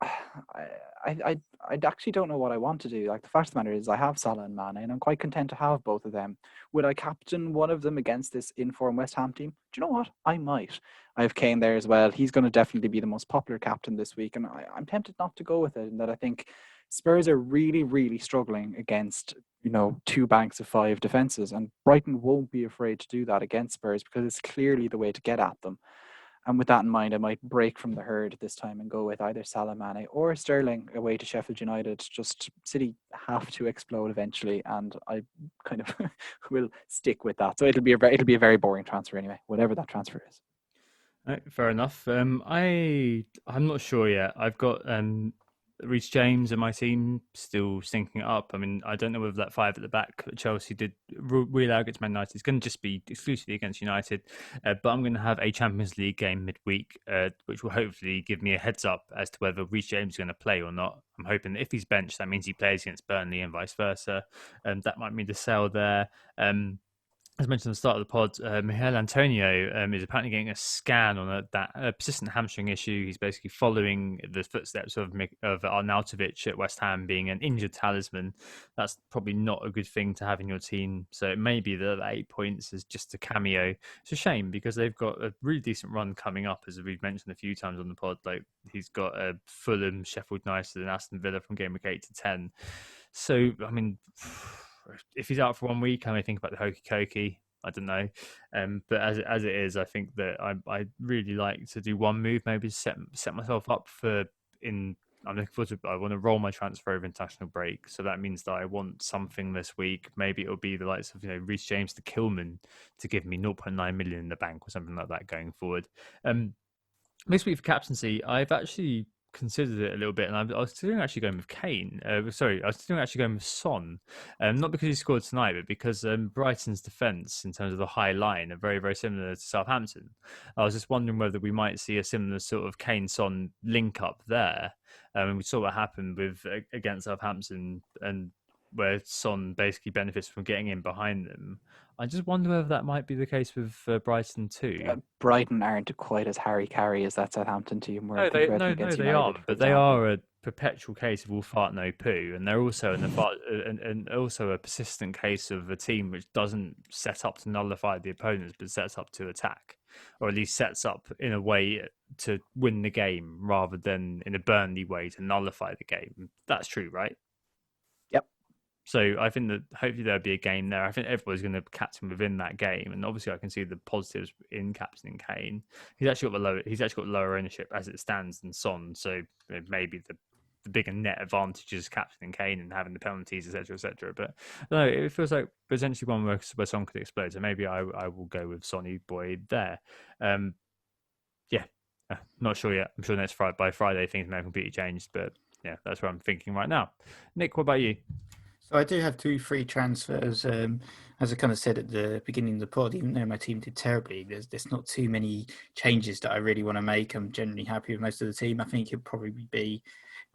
I actually don't know what I want to do. Like, the fact of the matter is I have Salah and Mane, and I'm quite content to have both of them. Would I captain one of them against this inform West Ham team? Do you know what? I might. I have Kane there as well. He's going to definitely be the most popular captain this week, and I'm tempted not to go with it, in that I think Spurs are really, really struggling against, you know, 2 banks of 5 defenses, and Brighton won't be afraid to do that against Spurs because it's clearly the way to get at them. And with that in mind, I might break from the herd this time and go with either Salah, Mane or Sterling away to Sheffield United. Just City have to explode eventually, and I kind of will stick with that. So it'll be a very boring transfer anyway, whatever that transfer is. Right, fair enough. I'm not sure yet. I've got Reece James and my team still syncing it up. I mean, I don't know whether that 5 at the back that Chelsea did really out against Man United is going to just be exclusively against United. But I'm going to have a Champions League game midweek, which will hopefully give me a heads up as to whether Reece James is going to play or not. I'm hoping that if he's benched, that means he plays against Burnley and vice versa. That might mean the sell there. As mentioned at the start of the pod, Michail Antonio is apparently getting a scan on that persistent hamstring issue. He's basically following the footsteps of Arnautovic at West Ham, being an injured talisman. That's probably not a good thing to have in your team. So it may be that 8 points is just a cameo. It's a shame because they've got a really decent run coming up, as we've mentioned a few times on the pod. Like, he's got Fulham, Sheffield United, and Aston Villa from game week 8 to 10. So, I mean, if he's out for 1 week, I may think about the hokey cokey. I don't know, but as it is, I think that I really like to do one move, maybe set myself up for I'm looking forward to. I want to roll my transfer over international break, so that means that I want something this week. Maybe it'll be the likes of, you know, Reece James to Kilman to give me 0.9 million in the bank or something like that going forward. This week for captaincy, I've actually considered it a little bit, and I was considering actually going with Kane. I was considering actually going with Son, not because he scored tonight, but because Brighton's defence in terms of the high line are very, very similar to Southampton. I was just wondering whether we might see a similar sort of Kane-Son link up there. And we saw what happened against Southampton, and where Son basically benefits from getting in behind them. I just wonder whether that might be the case with Brighton too. Brighton aren't quite as Harry Carey as that Southampton team. No, they aren't. But they are perpetual case of all fart no poo, and they're also in the fart, and also a persistent case of a team which doesn't set up to nullify the opponents, but sets up to attack, or at least sets up in a way to win the game rather than in a Burnley way to nullify the game. That's true, right? Yep. So I think that hopefully there'll be a game there. I think everybody's going to captain within that game, and obviously I can see the positives in captaining Kane. He's actually got lower ownership as it stands than Son, so maybe the bigger net advantage is captaining Kane and having the penalties, etc., etc. But no, it feels like potentially one where Son could explode. So maybe I will go with Sonny Boy there. Yeah, not sure yet. I'm sure by Friday things may have completely changed, but yeah, that's what I'm thinking right now. Nick, what about you? So I do have 2 free transfers. As I kind of said at the beginning of the pod, even though my team did terribly, there's not too many changes that I really want to make. I'm generally happy with most of the team. I think it'd probably be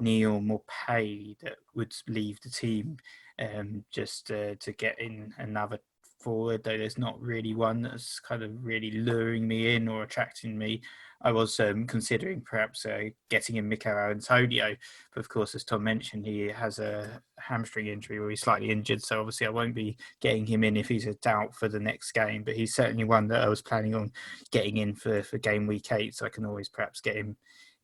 Neil Morpay that would leave the team just to get in another forward, though there's not really one that's kind of really luring me in or attracting me. I was considering perhaps getting in Mikel Antonio, but of course, as Tom mentioned, he has a hamstring injury where he's slightly injured, so obviously I won't be getting him in if he's a doubt for the next game, but he's certainly one that I was planning on getting in for game week 8, so I can always perhaps get him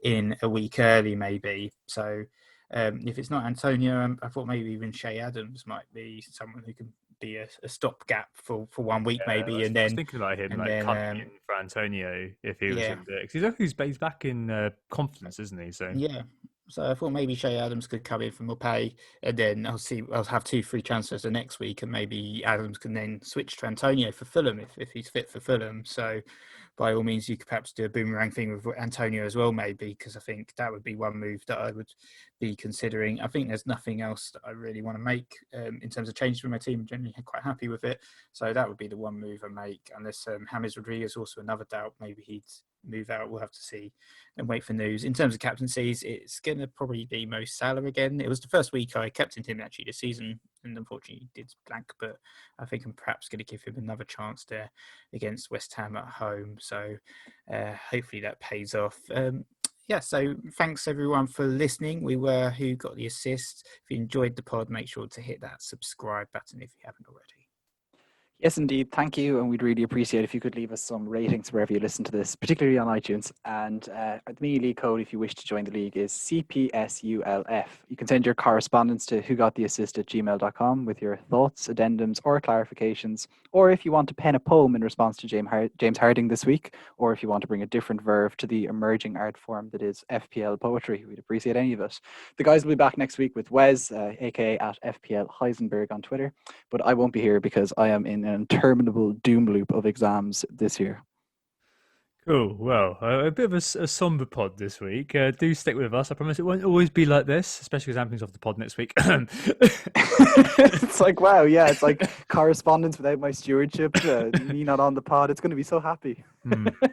in a week early maybe. So if it's not Antonio, I thought maybe even Shea Adams might be someone who can be a stopgap for 1 week maybe, I was thinking about him coming in for Antonio if he was in there, because he's back in confidence, isn't he? So yeah. So I thought maybe Shea Adams could come in for Morpay, and then I'll have 2 free transfers the next week, and maybe Adams can then switch to Antonio for Fulham if he's fit for Fulham. So by all means, you could perhaps do a boomerang thing with Antonio as well, maybe, because I think that would be one move that I would be considering. I think there's nothing else that I really want to make in terms of changes for my team. I'm generally quite happy with it. So that would be the one move I make, unless James Rodriguez also another doubt. Maybe he'd move out. We'll have to see and wait for news. In terms of captaincies, it's going to probably be Mo Salah again. It was the first week I captained him actually this season, and unfortunately he did blank, but I think I'm perhaps going to give him another chance there against West Ham at home. So hopefully that pays off. So thanks everyone for listening. We were Who Got the Assist. If you enjoyed the pod, make sure to hit that subscribe button if you haven't already. Yes, indeed. Thank you. And we'd really appreciate if you could leave us some ratings wherever you listen to this, particularly on iTunes. And the mini league code, if you wish to join the league, is cpsulf. You can send your correspondence to whogottheassist@gmail.com with your thoughts, addendums, or clarifications. Or if you want to pen a poem in response to James Harding this week, or if you want to bring a different verve to the emerging art form that is FPL poetry, we'd appreciate any of it. The guys will be back next week with Wes, aka at FPL Heisenberg on Twitter. But I won't be here because I am in an interminable doom loop of exams this year. Cool. Well, a bit of a somber pod this week. Do stick with us. I promise it won't always be like this, especially because Anthony's off the pod next week. It's like, wow, yeah, it's like correspondence without my stewardship, me not on the pod. It's going to be so happy.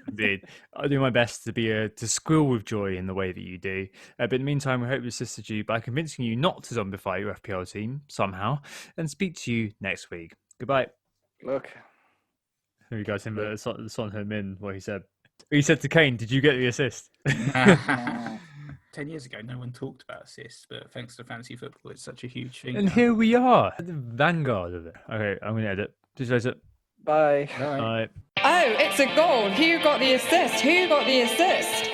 Indeed. I'll do my best to squeal with joy in the way that you do. But in the meantime, we hope we assisted you by convincing you not to zombify your FPL team somehow, and speak to you next week. Goodbye. Look. Here we go, Tim. Son Heung-min, what he said. He said to Kane, did you get the assist? 10 years ago, no one talked about assists, but thanks to fantasy football, it's such a huge thing. And here we are, at the vanguard of it. Okay, I'm going to edit. Just it. Bye. Bye. Oh, it's a goal. Who got the assist? Who got the assist?